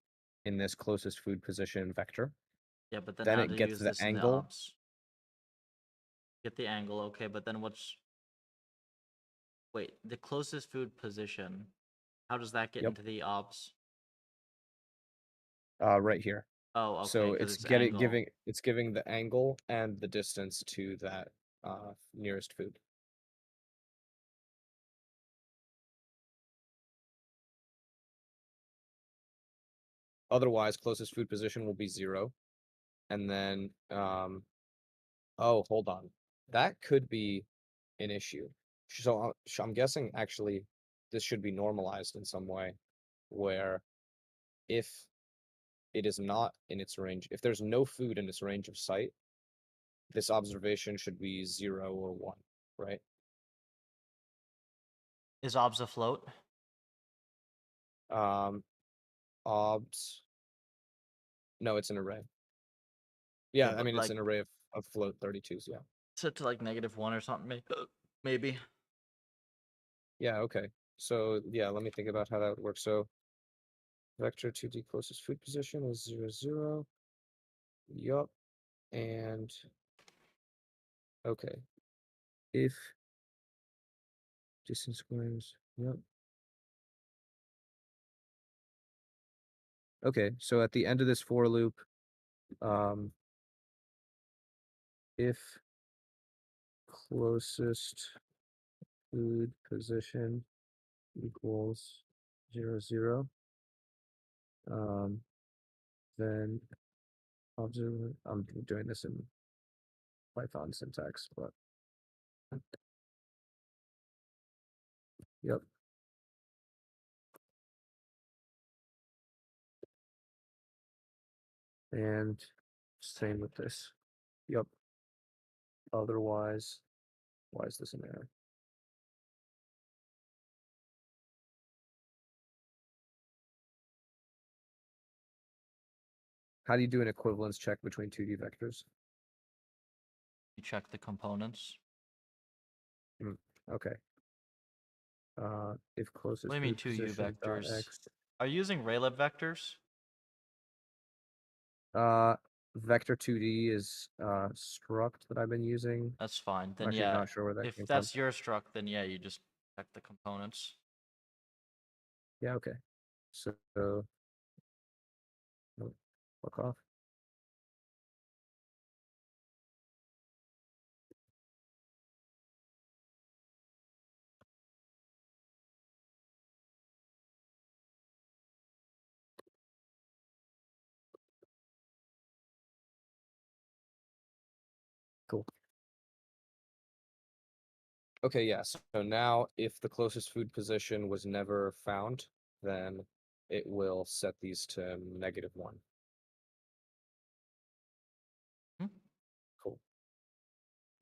in this closest food position vector. yeah, but then Then how it to gets use the this in the angle. ops? Get the angle, okay, but then wait, the closest food position, how does that get Yep. into the ops? Right here. Oh, okay, So because it's it's angle. giving the angle and the distance to that nearest food. Otherwise, closest food position will be 0. And then oh, hold on. That could be an issue. So I'm guessing actually this should be normalized in some way where if it is not in its range, if there's no food in its range of sight, this observation should be 0 or 1, right? Is obs afloat? Obs. No, it's an array. Yeah, I but mean it's like an array of float 32s, yeah. set to like -1 or something, maybe. Yeah, okay. So yeah, let me think about how that would work. So vector 2D closest food position is 0, 0. Yup. And okay. If distance squares, yep. Okay, so at the end of this for loop, if closest food position equals 0, 0, then I'm doing this in Python syntax, but yep. And same with this. Yep. Otherwise, why is this an error? How do you do an equivalence check between 2D vectors? You check the components. Okay. If closest What do you mean food 2U position dot vectors? x. Are you using PufferLib vectors? Vector 2D is struct that I've been using. That's fine. I'm Then actually yeah, not sure where that if came from. that's your struct, then yeah, you just check the components. Yeah, okay. So oh, fuck off. Cool. Okay, yeah, so now if the closest food position was never found, then it will set these to -1. Hmm. Cool.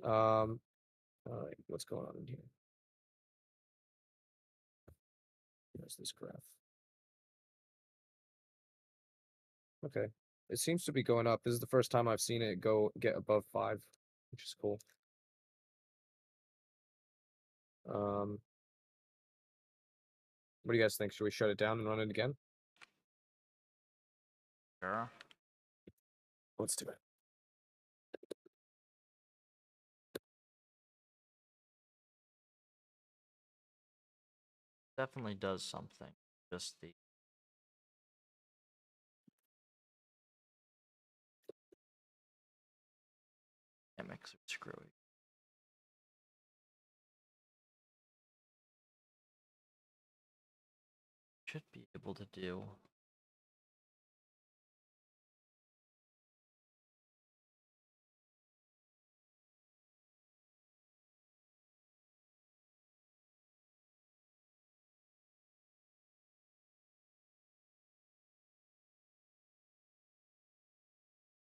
All right, what's going on in here? There's this graph. Okay, it seems to be going up. This is the first time I've seen it get above 5, which is cool. What do you guys think? Should we shut it down and run it again? Sure. Let's do it. Definitely does something. Just the dynamics are screwy. Should be able to do.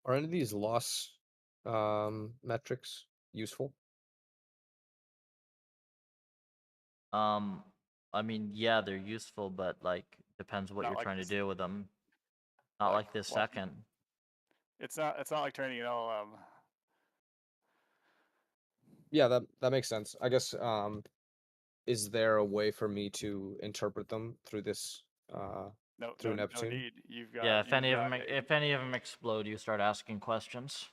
Are any of these loss metrics useful? I mean, yeah, they're useful, but like depends what Not you're like trying to this. do with them. Not Like like this what? second. It's not like training an LLM. Yeah, that makes sense. I guess is there a way for me to interpret them through this No, through no Neptune? need. You've Yeah, got if any of them explode, you start asking questions.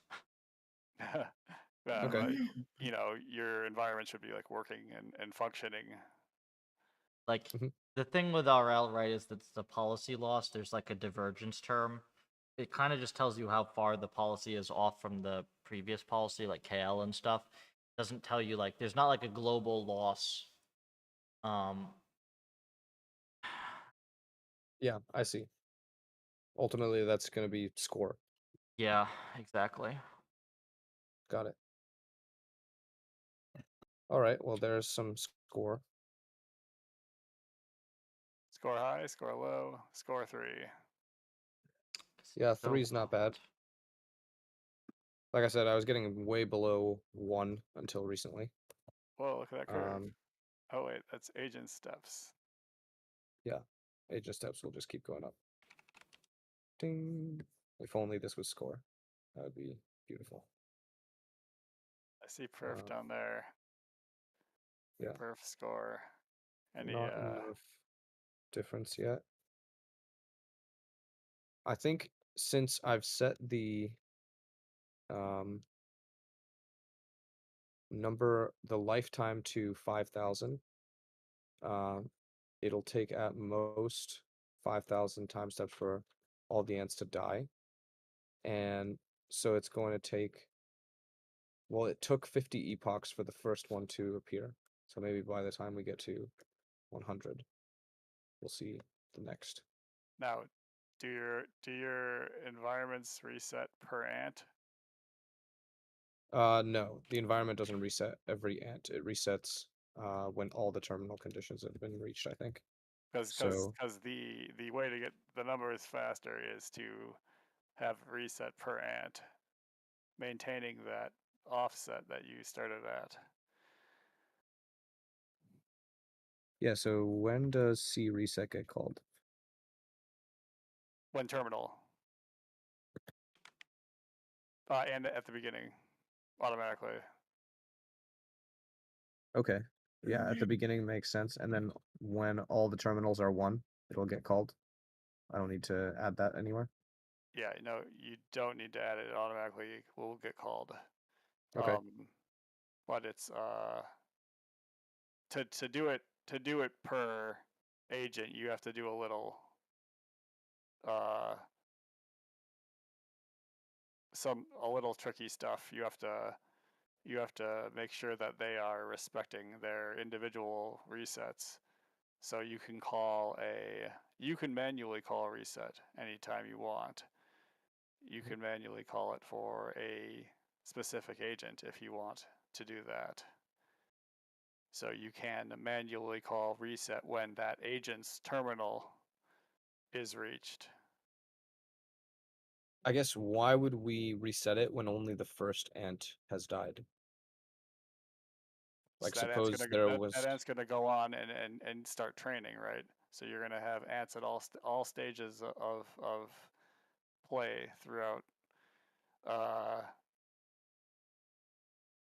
Okay. like, you know, your environment should be like working and functioning. Like Mhm. the thing with RL, right, is that the policy loss. There's like a divergence term. It kind of just tells you how far the policy is off from the previous policy, like KL and stuff. Doesn't tell you like there's not like a global loss. Yeah, I see. Ultimately, that's going to be score. Yeah, exactly. Got it. All right. Well, there's some score. Score high, score low, score 3. Yeah, So 3's not bad. Like I said, I was getting way below 1 until recently. Whoa, look at that curve. Oh wait, that's agent steps. Yeah, agent steps will just keep going up. Ding. If only this was score. That would be beautiful. I see perf down there. Yeah. Perf score. Any Not enough difference yet. I think since I've set the the lifetime to 5,000, it'll take at most 5,000 time steps for all the ants to die. And so it's going to take Well, it took 50 epochs for the first one to appear. So maybe by the time we get to 100, we'll see the next. Now, do your environments reset per ant? No, the environment doesn't reset every ant. It resets when all the terminal conditions have been reached, I think. Because So the way to get the numbers faster is to have reset per ant, maintaining that offset that you started at. yeah, so when does C reset get called? When terminal. And at the beginning, automatically. Okay. Yeah, at the beginning makes sense. And then when all the terminals are 1, it'll get called. I don't need to add that anywhere. Yeah, no, you don't need to add it. It automatically will get called. Okay. But it's to do it per agent, you have to do a little a little tricky stuff. You have to make sure that they are respecting their individual resets. So you can manually call a reset anytime you want. You can manually call it for a specific agent if you want to do that. So you can manually call reset when that agent's terminal is reached. I guess why would we reset it when only the first ant has died? Like So suppose there was that ant's gonna go on and start training, right? So you're gonna have ants at all stages of play throughout.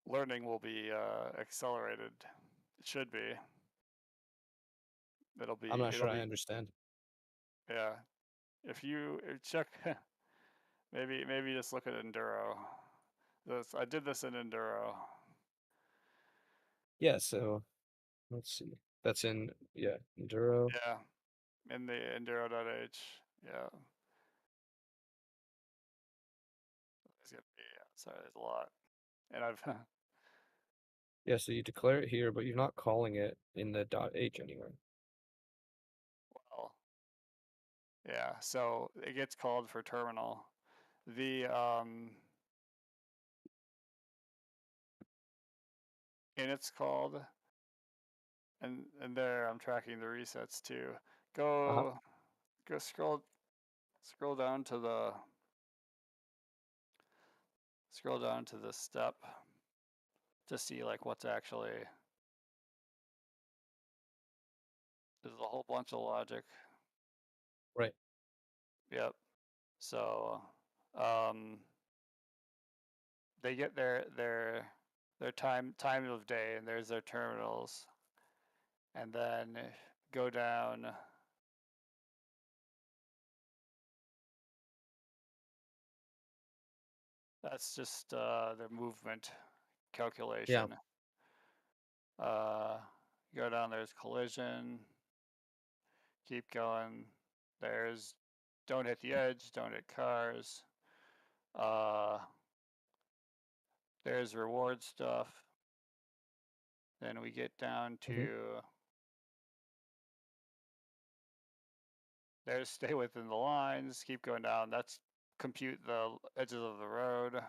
Learning will be accelerated. It should be. I'm not It'll sure I be understand. yeah. If you check, maybe just look at Enduro. I did this in Enduro. Yeah, so let's see. That's in Enduro. Yeah, in the Enduro.h. Yeah. It's gonna be, sorry, there's a lot. And I've Yeah, so you declare it here, but you're not calling it in the .h anywhere. well, yeah, so it gets called for terminal. The init's called, and there I'm tracking the resets too. Go scroll down to the step to see like what's actually. There's a whole bunch of logic. Right. Yep. So they get their time of day, and there's their terminals, and then go down. That's just their movement calculation. Go down, there's collision. Keep going. There's don't hit the edge, don't hit cars. There's reward stuff. Then we get down to there's stay within the lines. Keep going down. That's compute the edges of the road.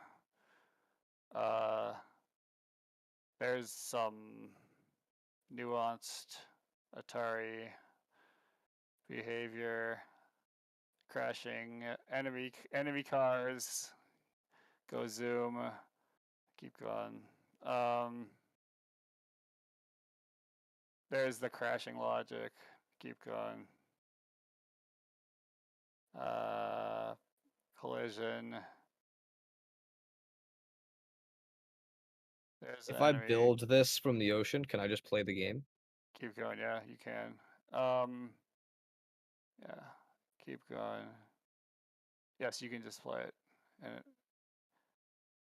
There's some nuanced Atari behavior, crashing enemy cars. Go zoom. Keep going. There's the crashing logic. Keep going. Collision. There's If an I enemy. build this from the ocean, can I just play the game? Keep going. Yeah, you can. Yeah. Keep going. Yes, you can just play it.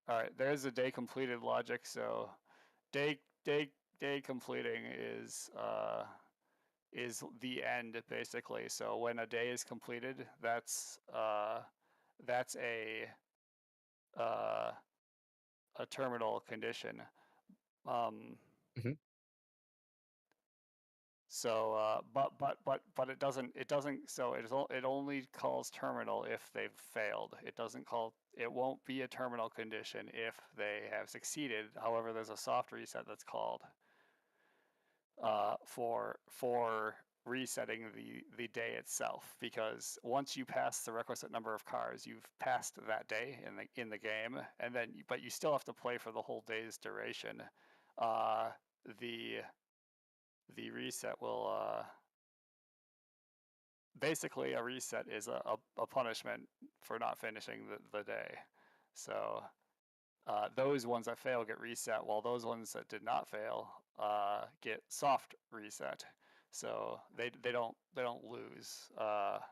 All right. There's the day completed logic. So, day completing is the end basically. So when a day is completed, that's a a terminal condition. Mhm. So, but it doesn't. So it only calls terminal if they've failed. It doesn't call. It won't be a terminal condition if they have succeeded. However, there's a soft reset that's called for resetting the day itself, because once you pass the requisite number of cars, you've passed that day in the game, and then but you still have to play for the whole day's duration. The reset will basically, a reset is a punishment for not finishing the day. So those ones that fail get reset, while those ones that did not fail get soft reset. So they don't lose out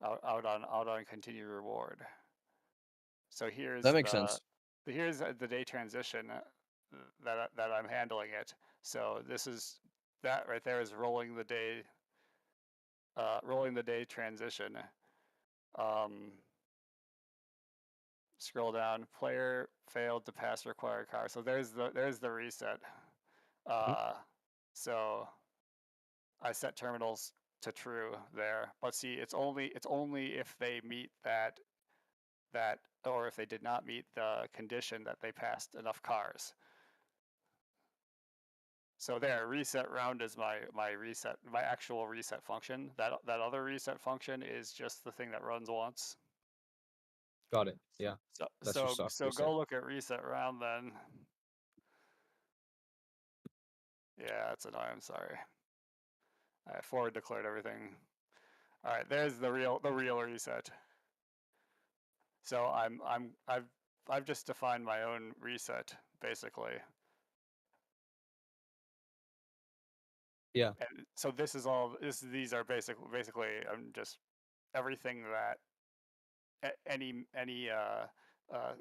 on continued reward. So That makes sense. here's the day transition that I'm handling it. So this is that right there is rolling the day transition. Scroll down. Player failed to pass required car. So there's the reset. So I set terminals to true there, but see, it's only if they meet that or if they did not meet the condition that they passed enough cars. So there, reset round is my actual reset function. That other reset function is just the thing that runs once. Got it. Yeah. That's your soft So reset. go look at reset round then. Yeah, that's annoying. I'm sorry. I forward declared everything. All right, there's the real reset. So I've just defined my own reset basically. Yeah. And so these are basically I'm just everything that any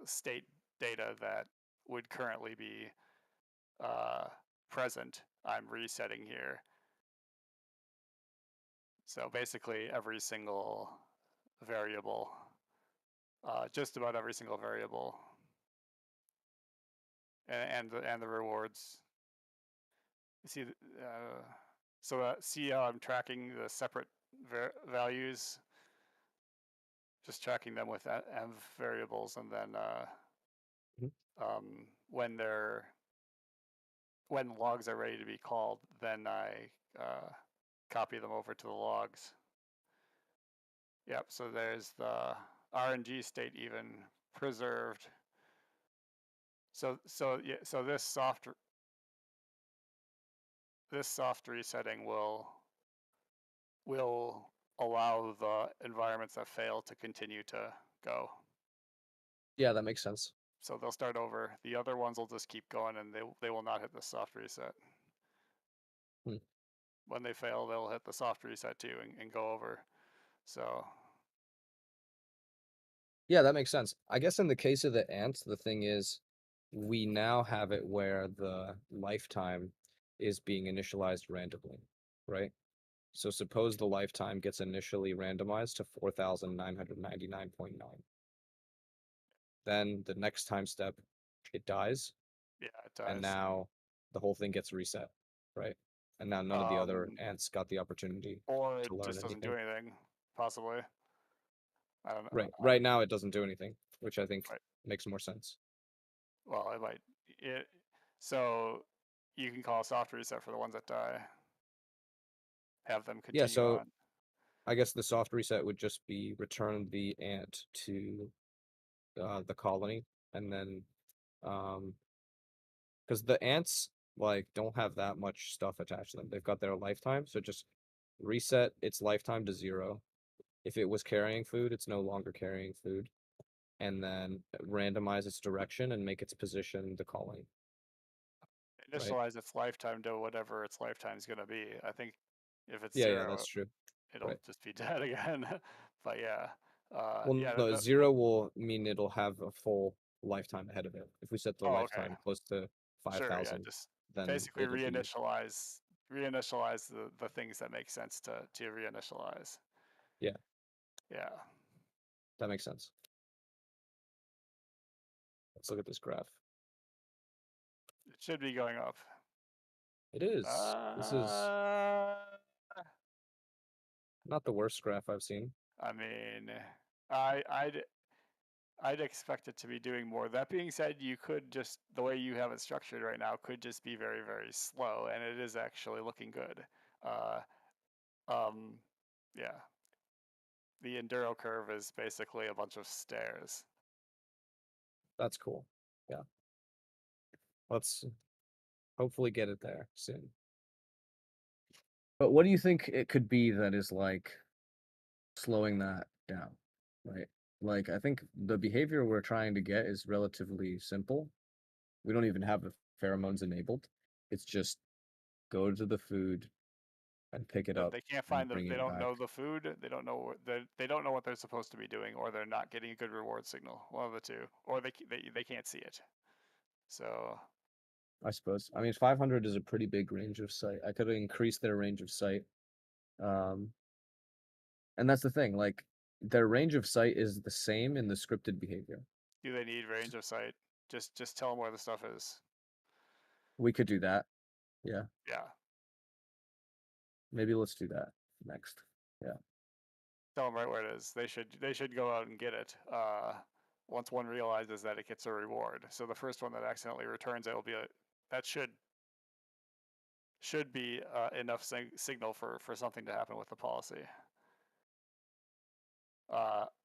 state data that would currently be present, I'm resetting here. So basically every single variable, just about every single variable, and the rewards. You see, so see how I'm tracking the separate values, just tracking them with env variables, and then when logs are ready to be called, then I copy them over to the logs. Yep. So there's the RNG state even preserved. So yeah. So this soft resetting will allow the environments that fail to continue to go. Yeah, that makes sense. So they'll start over. The other ones will just keep going, and they will not hit the soft reset. When they fail, they'll hit the soft reset too and go over. So yeah, that makes sense. I guess in the case of the ants, the thing is, we now have it where the lifetime is being initialized randomly, right? So suppose the lifetime gets initially randomized to 4,999.9. Then the next time step, it dies, yeah, it does. and now the whole thing gets reset, right? And now none of the other ants got the opportunity or it to learn just doesn't do anything. anything, possibly. I don't know. Right. Right now it doesn't do anything, which I think makes more sense. Well, it might. So you can call a soft reset for the ones that die. Have them continue Yeah, so on. I guess the soft reset would just be return the ant to the colony, and then because the ants like don't have that much stuff attached to them. They've got their lifetime, so just reset its lifetime to 0. If it was carrying food, it's no longer carrying food, and then randomize its direction and make its position the colony. Initialize its lifetime to whatever its lifetime is going to be. I think if it's Yeah, 0, yeah, that's true. it'll just be dead again. But yeah. Well, yeah, no, 0 will mean it'll have a full lifetime ahead of it. If we set the lifetime okay. close to Sure, 5,000, yeah, just then basically it'll be reinitialize the things that make sense to reinitialize. Yeah. Yeah. That makes sense. Let's look at this graph. It should be going up. It is. This is not the worst graph I've seen. I mean, I'd expect it to be doing more. That being said, you could just, the way you have it structured right now, could just be very, very slow, and it is actually looking good. Yeah. The enduro curve is basically a bunch of stairs. That's cool. Yeah. Let's hopefully get it there soon. But what do you think it could be that is like slowing that down, right? Like, I think the behavior we're trying to get is relatively simple. We don't even have the pheromones enabled. It's just go to the food and pick it up. They can't and find bring they it don't know back. the food. They don't know they don't know what they're supposed to be doing, or they're not getting a good reward signal. One of the two, or they can't see it. So I suppose. I mean, 500 is a pretty big range of sight. I could increase their range of sight. And that's the thing, like, their range of sight is the same in the scripted behavior. do they need range of sight? Just tell them where the stuff is. We could do that. Yeah. Yeah. Maybe let's do that next. Yeah. Tell them right where it is. They should go out and get it. Once one realizes that it gets a reward. So the first one that accidentally returns it will be that should be enough signal for something to happen with the policy.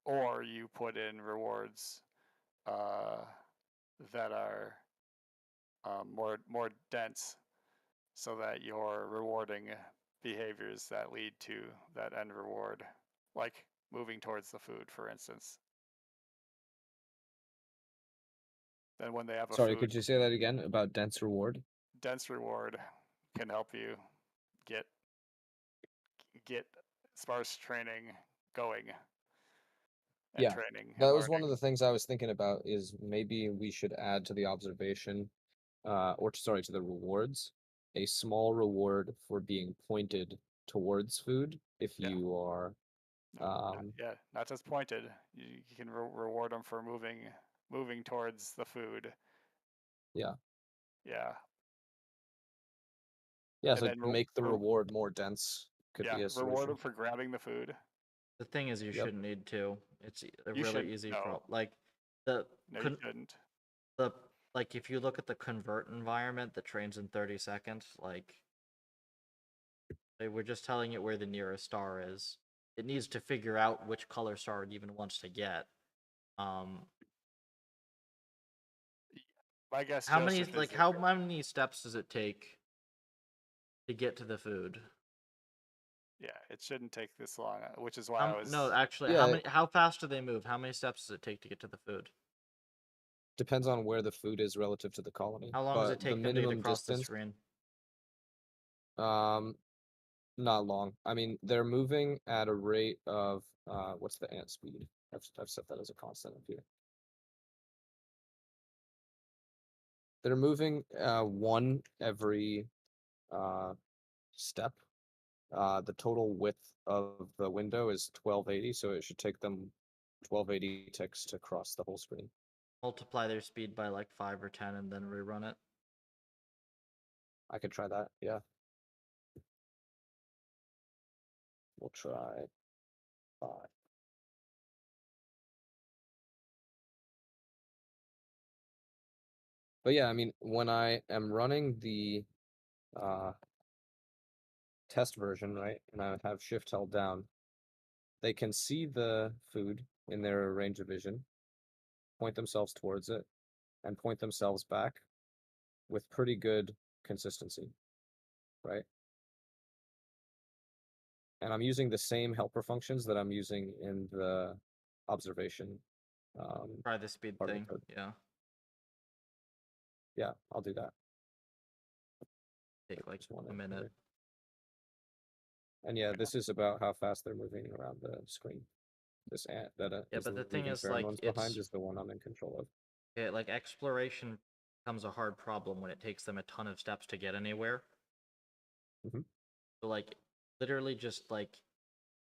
Or you put in rewards that are more dense, so that you're rewarding behaviors that lead to that end reward, like moving towards the food, for instance. Then when they have a Sorry, food, could you say that again about dense reward? dense reward can help you get sparse training going. And Yeah, training and that was one learning. of the things I was thinking about, is maybe we should add to the observation, sorry, to the rewards, a small reward for being pointed towards food if Yeah. you are Not just pointed. You can reward them for moving towards the food. Yeah. Yeah. Yeah, And so then make the reward more dense could be a reward solution. them for grabbing the food. The thing is, you Yep. shouldn't need to. It's a You really shouldn't, easy no. problem. Like the No, you shouldn't. like if you look at the convert environment that trains in 30 seconds, like they were just telling it where the nearest star is. It needs to figure out which color star it even wants to get. My guess, How many Joseph, is how many steps does it take to get to the food? yeah, it shouldn't take this long, which is why I was No, actually, Yeah. how fast do they move? How many steps does it take to get to the food? Depends on where the food is relative to the colony. How long does it But the take them to get minimum across the distance, screen? not long. I mean, they're moving at a rate of what's the ant speed? I've set that as a constant up here. They're moving one every step. The total width of the window is 1280, so it should take them 1280 ticks to cross the whole screen. Multiply their speed by like 5 or 10 and then rerun it. I could try that, yeah. We'll try 5. But yeah, I mean, when I am running the test version, right, and I have shift held down, they can see the food in their range of vision, point themselves towards it, and point themselves back with pretty good consistency, right? And I'm using the same helper functions that I'm using in the observation. Try the speed part of the thing. code. Yeah. Yeah, I'll do that. Take like Just one a minute. here. And yeah, this is about how fast they're moving around the screen. This ant that Yeah, but the thing is, like, behind is the one I'm in control of. Yeah, like exploration becomes a hard problem when it takes them a ton of steps to get anywhere. Mhm. So like literally just like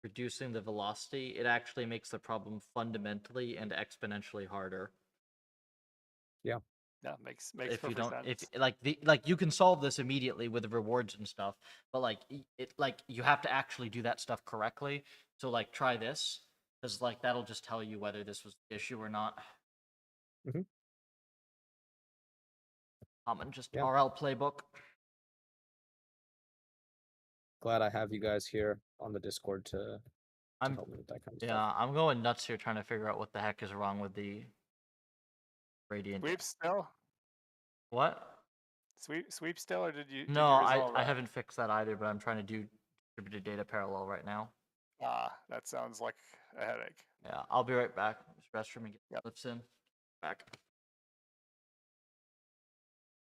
reducing the velocity, it actually makes the problem fundamentally and exponentially harder. Yeah, makes If you perfect don't, if sense. like you can solve this immediately with the rewards and stuff, but like it like you have to actually do that stuff correctly. So like try this, because like that'll just tell you whether this was the issue or not. Mhm. And just Yeah. RL playbook. Glad I have you guys here on the Discord to I'm help me with that kind of stuff. Yeah, I'm going nuts here trying to figure out what the heck is wrong with the gradient. Sweep still? What? Sweep still, or did you No, resolve I that? haven't fixed that either, but I'm trying to do distributed data parallel right now. Ah, that sounds like a headache. Yeah, I'll be right back. Just restroom and get Yep. clips in. Back.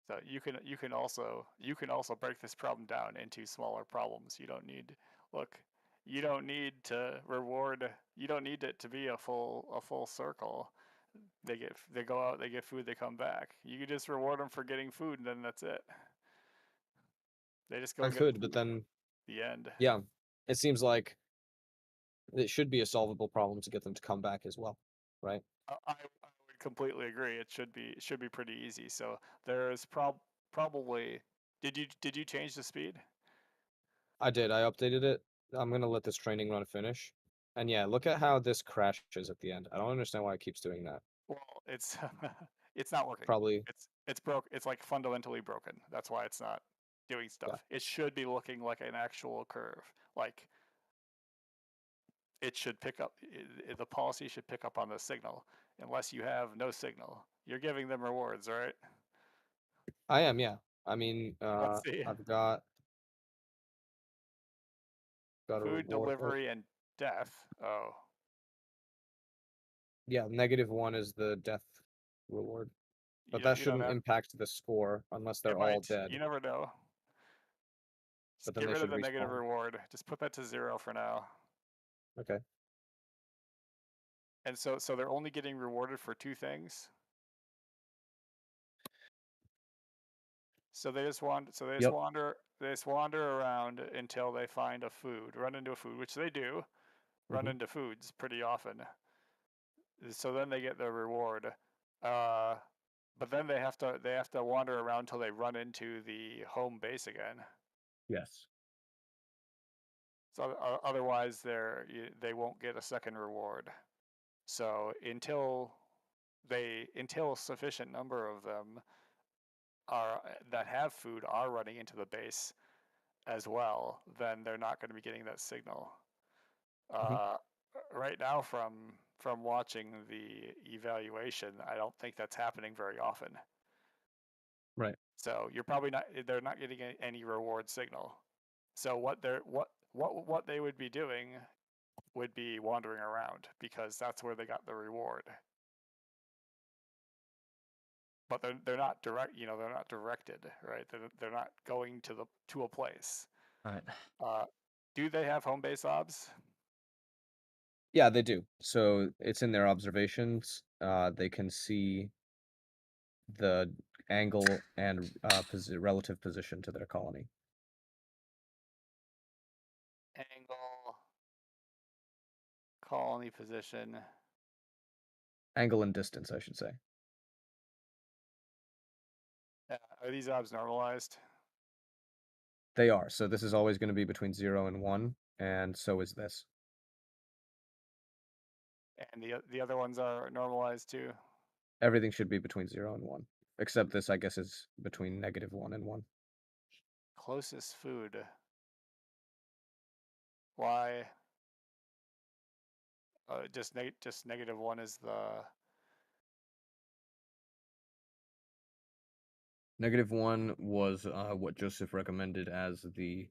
So you can also break this problem down into smaller problems. You don't need you don't need to reward. You don't need it to be a full circle. They go out, they get food, they come back. You could just reward them for getting food, and then that's it. They just go I and get could, the but food. then The end. yeah, it seems like it should be a solvable problem to get them to come back as well, right? I would completely agree. It should be pretty easy. So there's probably did you change the speed? I did. I updated it. I'm gonna let this training run finish. And yeah, look at how this crashes at the end. I don't understand why it keeps doing that. Well, it's it's not working. Probably, It's broke. It's like fundamentally broken. That's why it's not doing yeah. stuff. It should be looking like an actual curve. Like it should pick up. The policy should pick up on the signal. Unless you have no signal, you're giving them rewards, right? I am, yeah. I mean, Let's see. I've got a Food reward. Oh, delivery and death. Oh, yeah, -1 is the death reward. But that you don't shouldn't have. impact the score unless It they're all might. You dead. never know. But Just then get they rid of should the negative respawn. reward. Just put that to 0 for now. Okay. And so they're only getting rewarded for 2 things. So they just wander. So they just Yep. wander. They just wander around until they find a food. Run into a food, which they do. Run Mhm. into foods pretty often. So then they get their reward. But then they have to wander around until they run into the home base again. Yes. So otherwise, they won't get a second reward. So until a sufficient number of them that have food are running into the base as well, then they're not going to be getting that signal. Mhm. Right now, from watching the evaluation, I don't think that's happening very often. Right. So you're probably not. They're not getting any reward signal. So what they would be doing would be wandering around because that's where they got the reward. But they're not direct. They're not directed, right? They're not going to a place. All right. Do they have home base obs? Yeah, they do. So it's in their observations. They can see the angle and relative position to their colony. Angle, colony position. Angle and distance, I should say. Are these obs normalized? They are. So this is always going to be between 0 and 1, and so is this. And the other ones are normalized too. Everything should be between 0 and 1. Except this, I guess, is between -1 and 1. Closest food. Why? Just -1 is the. -1 was what Joseph recommended as the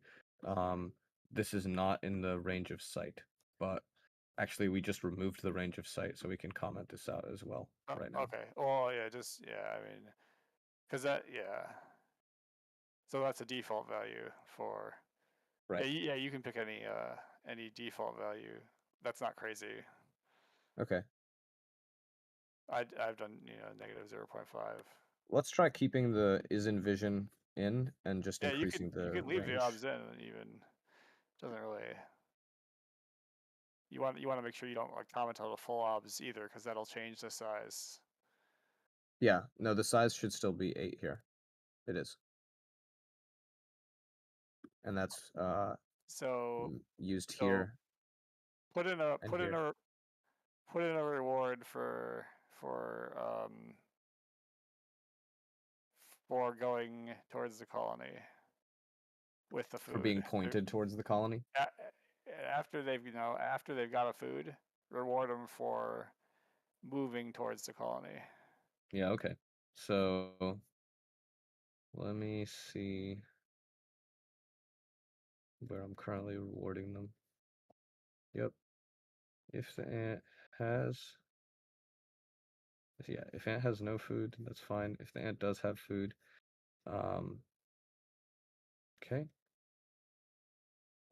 this is not in the range of sight, but actually we just removed the range of sight, so we can comment this out as well right now. Okay. Well, yeah. I mean, because so that's a default value for. Right. Yeah. You can pick any default value. That's not crazy. Okay. I've done -0.5. Let's try keeping the is in vision in and just Yeah, increasing you the could leave the range. obs in and even doesn't really. You want to make sure you don't comment on the full obs either because that'll change the size. Yeah, no, the size should still be 8 here. It is. And that's So used so here put in a and put in here. a put in a reward for going towards the colony with the For food. being pointed towards the colony. After they've got a food, reward them for moving towards the colony. Yeah, okay. So let me see where I'm currently rewarding them. Yep. If the ant has if ant has no food, that's fine. If the ant does have food, okay.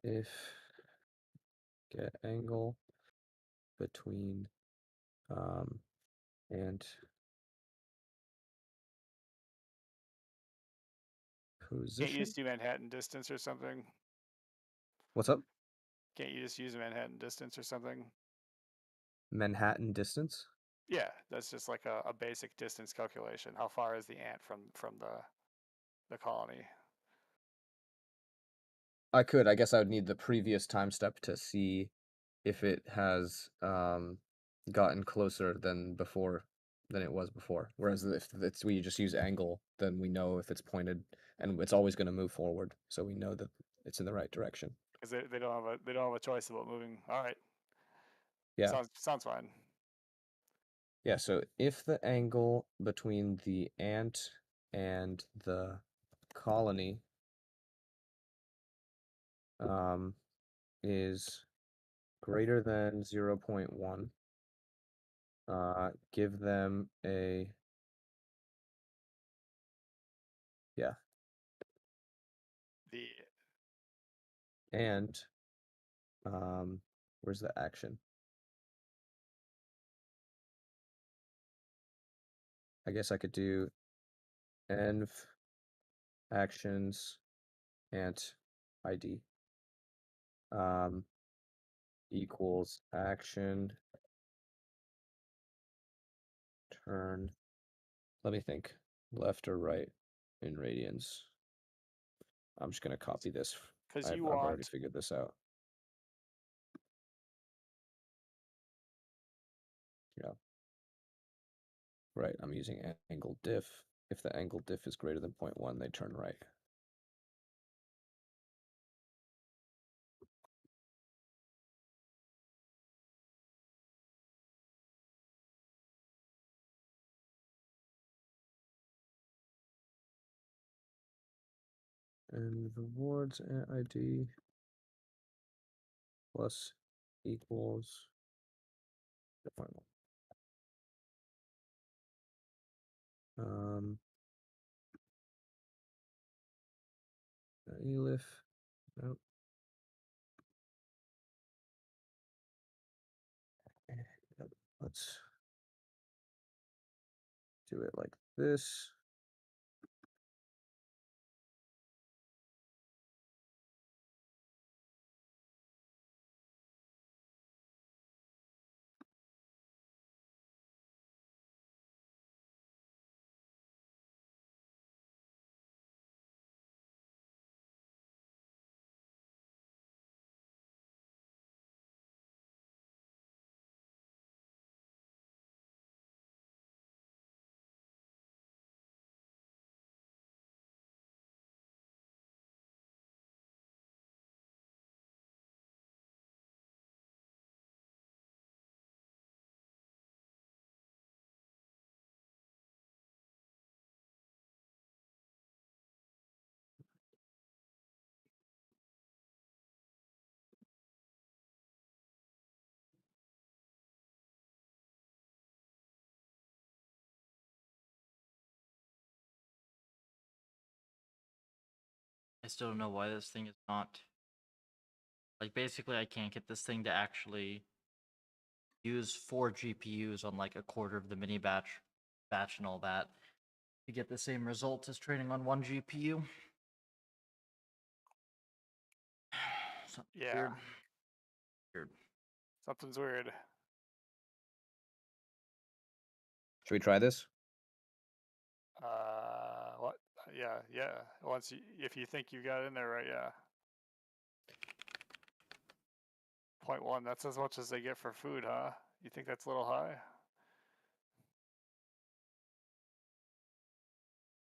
If get angle between ant Can't you position. just do Manhattan distance or something? What's up? Can't you just use Manhattan distance or something? Manhattan distance? Yeah, that's just like a basic distance calculation. How far is the ant from the colony? I could. I guess I would need the previous time step to see if it has gotten closer than it was before. Whereas if we just use angle, then we know if it's pointed and it's always going to move forward, so we know that it's in the right direction. Because they don't have a choice about moving. All right. Yeah. Sounds fine. Yeah, so if the angle between the ant and the colony is greater than 0.1, give them a The and where's the action? I guess I could do env actions ant ID equals action turn. Let me think. Left or right in radians. I'm just gonna copy this. because I've you already want figured this out. Yeah. Right, I'm using angle diff. If the angle diff is greater than 0.1, they turn right. And rewards ant ID plus equals 0.1. Elif. Nope. Yep. Let's do it like this. I still don't know why this thing is not. Like, basically, I can't get this thing to actually use 4 GPUs on like a quarter of the mini batch and all that to get the same results as training on 1 GPU. yeah. Weird. Weird. Something's weird. Should we try this? What? Yeah. Once if you think you got in there, right? Yeah. 0.1. That's as much as they get for food, huh? You think that's a little high?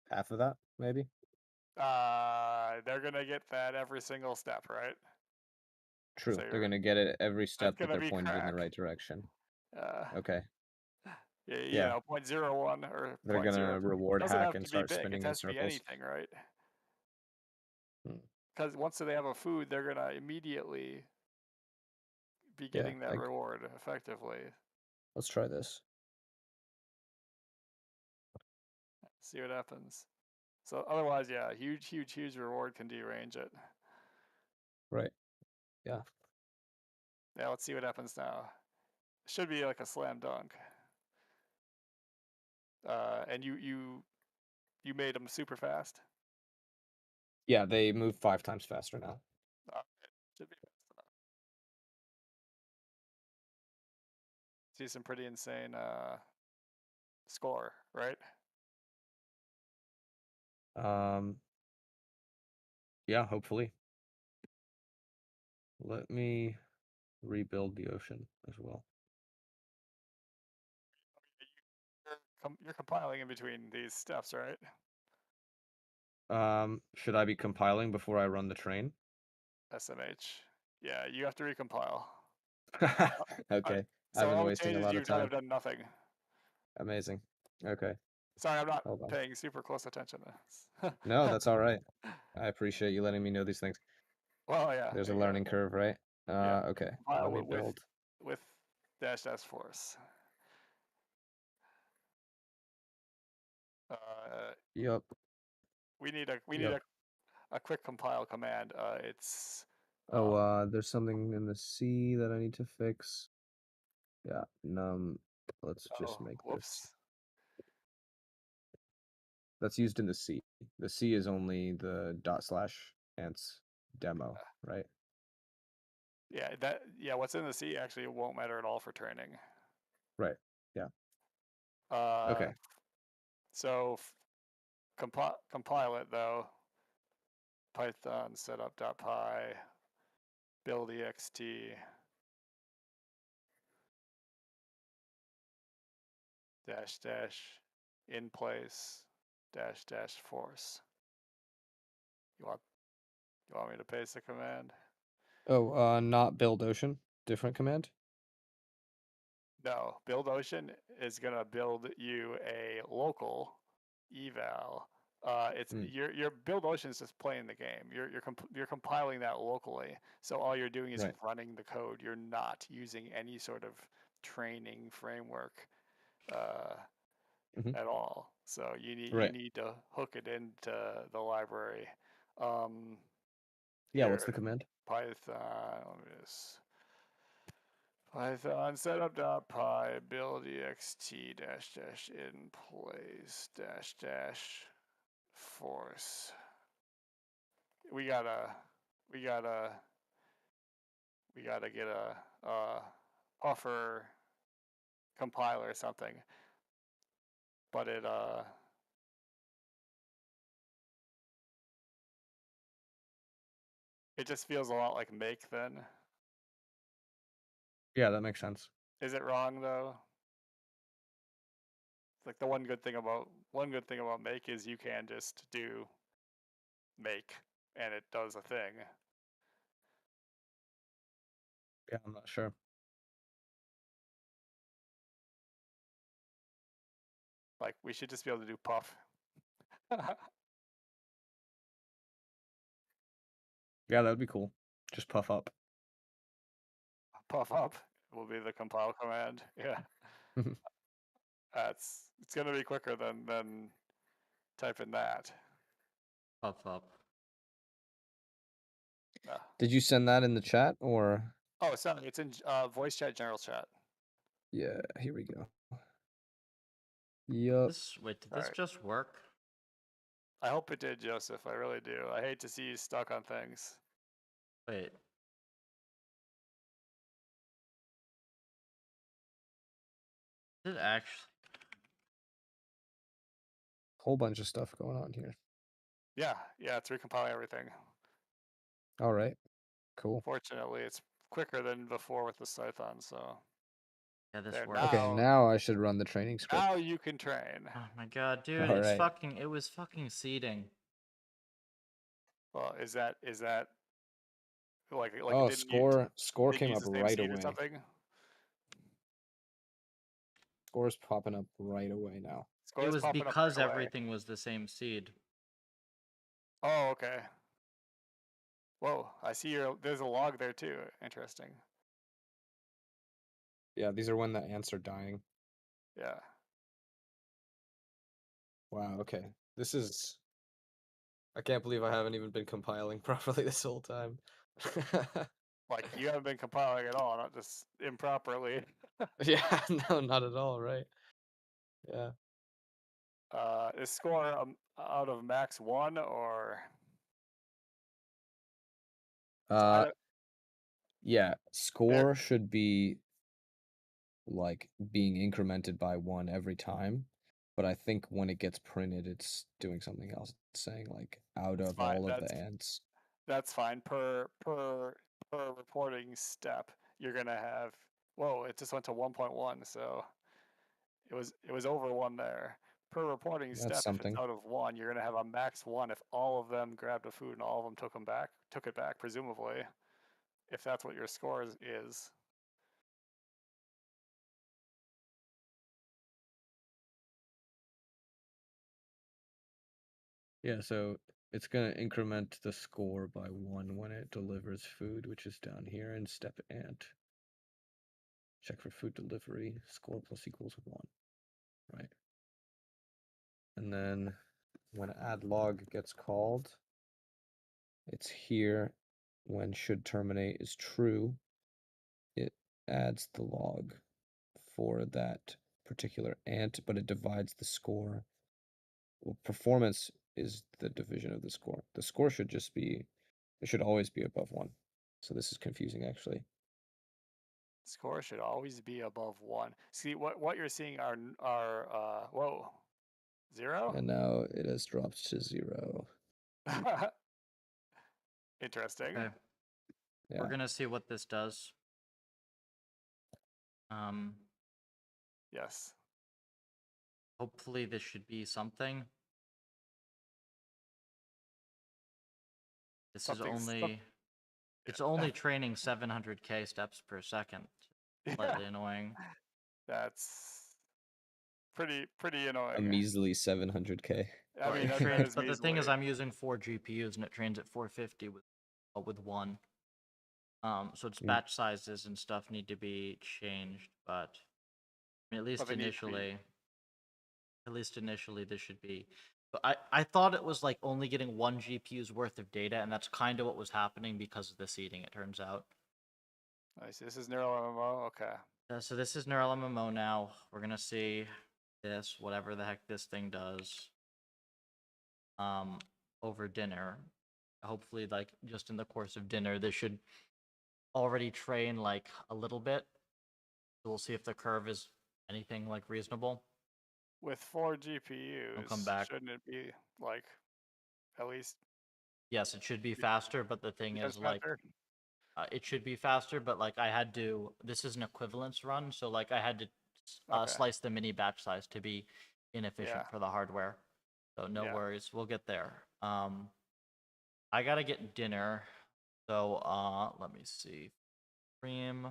Half of that, maybe. They're gonna get that every single step, right? True. So They're gonna get it every that's step that gonna they're be pointed in the crack. right direction. Uh, Okay. you Yeah. know, 0.01 or They're 0.0. gonna reward Doesn't hack have and to be start big. It spinning in has to be circles. anything, right? Hmm. Because once they have a food, they're gonna immediately be Yeah, getting that reward effectively. let's try this. See what happens. So otherwise, yeah, huge reward can derange it. Right. Yeah. Yeah, let's see what happens now. Should be like a slam dunk. And you made them super fast. Yeah, they move 5 times faster now. Should be fast enough. See some pretty insane score, right? Yeah, hopefully. Let me rebuild the ocean as well. You're compiling in between these steps, right? Should I be compiling before I run the train? SMH. Yeah, you have to recompile. Okay. So I've been all the wasting a changes lot of you've done time. have done nothing. Amazing. Okay. Sorry, I'm not Hold on. paying super close attention to this. No, that's all right. I appreciate you letting me know these things. Well, yeah. There's a you learning curve, right? Yeah. Okay. Compile Let me build. with dash S force. Yup. We need Yep. a quick compile command. It's There's something in the C that I need to fix. Yeah, let's just make this. whoops. That's used in the C. The C is only the /ants demo, right? Yeah, what's in the C actually won't matter at all for training. Right. Yeah. Uh, Okay. So compile it though. Python setup.py build ext dash in place dash force. You want me to paste the command? Oh, not build ocean. Different command. No, build ocean is gonna build you a local eval. It's your build ocean is just playing the game. You're compiling that locally. So all you're doing is Right. running the code. You're not using any sort of training framework at all. So you need to hook it into the library. Yeah. What's Here, the command? Python. Let me just Python setup.py build ext dash in place dash force. We gotta get a puffer compiler or something, but it just feels a lot like make then. Yeah, that makes sense. Is it wrong though? It's like the one good thing about make is you can just do make and it does a thing. Yeah, I'm not sure. Like we should just be able to do puff. Yeah, that would be cool. Just puff up. Puff up will be the compile command. Yeah. It's gonna be quicker than typing that. Puff up. Did you send that in the chat or? Oh, sorry, it's in voice chat, general chat. Yeah, here we go. Yup. Did this just work? I hope it did, Joseph. I really do. I hate to see you stuck on things. Wait. Did it actually? whole bunch of stuff going on here. Yeah, it's recompiling everything. All right, cool. Fortunately, it's quicker than before with the Python, so Yeah, this there works. Okay, now I should run the training script. now you can train. Oh my god, dude, All it's right. fucking, it was fucking seeding. Well, is that like it Oh, didn't score didn't came use up the same right seed or away. something? Score's popping up right away now. It Scores was popping up because right away. everything was the same seed. Oh, okay. Whoa, I see there's a log there too. Interesting. Yeah, these are when the ants are dying. Yeah. Wow, okay. This is... I can't believe I haven't even been compiling properly this whole time. Like you haven't been compiling at all, not just improperly. Yeah, no, not at all, right? Yeah. Is score out of max 1 or Yeah, score should be like being incremented by 1 every time, but I think when it gets printed, it's doing something else. It's saying like out That's of fine. all of the ants. That's fine. Per reporting step, you're gonna have. Whoa! It just went to 1.1, so it was over 1 there. Per reporting That's step, if it's something. out of 1, you're gonna have a max 1 if all of them grabbed a food and all of them took it back, presumably, if that's what your score is. Yeah, so it's going to increment the score by 1 when it delivers food, which is down here in step ant. Check for food delivery, score plus equals 1, right? And then when add log gets called, it's here when should terminate is true. It adds the log for that particular ant, but it divides the score. Well, performance is the division of the score. The score should just be, it should always be above 1. So this is confusing, actually. Score should always be above 1. See, what you're seeing are whoa, 0? And now it has dropped to 0. Interesting. Okay. Yeah. We're gonna see what this does. Yes. Hopefully this should be something. This is only... It's only training 700k steps per second. Slightly annoying. That's pretty annoying. A measly 700k. I mean, that Trains, is but the thing is, measly. I'm using 4 GPUs and it trains at 450 with 1. So its batch sizes and stuff need to be changed, but I mean, at least initially, this should be. But I thought it was like only getting 1 GPU's worth of data, and that's kind of what was happening because of the seeding. It turns out. Nice. This is neural MMO. Okay. So this is neural MMO now. We're gonna see this, whatever the heck this thing does, over dinner. Hopefully, like just in the course of dinner, this should already train like a little bit. We'll see if the curve is anything like reasonable. With 4 GPUs, I'll come back. shouldn't it be like at least? Yes, it should be faster, but the thing is, like, it should be faster, but like I had to. This is an equivalence run, so like I had to slice the mini batch size to be inefficient for the hardware. So no worries, we'll get there. I gotta get dinner, so let me see. Stream.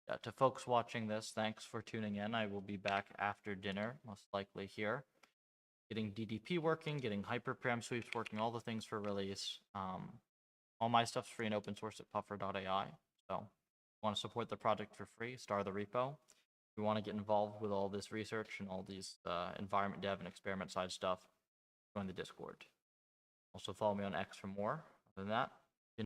Yeah, to folks watching this, thanks for tuning in. I will be back after dinner, most likely here. Getting DDP working, getting hyperparam sweeps working, all the things for release. All my stuff's free and open source at puffer.ai. So if you want to support the project for free, star the repo. If you want to get involved with all this research and all these environment dev and experiment side stuff, join the Discord. Also follow me on X for more. Other than that,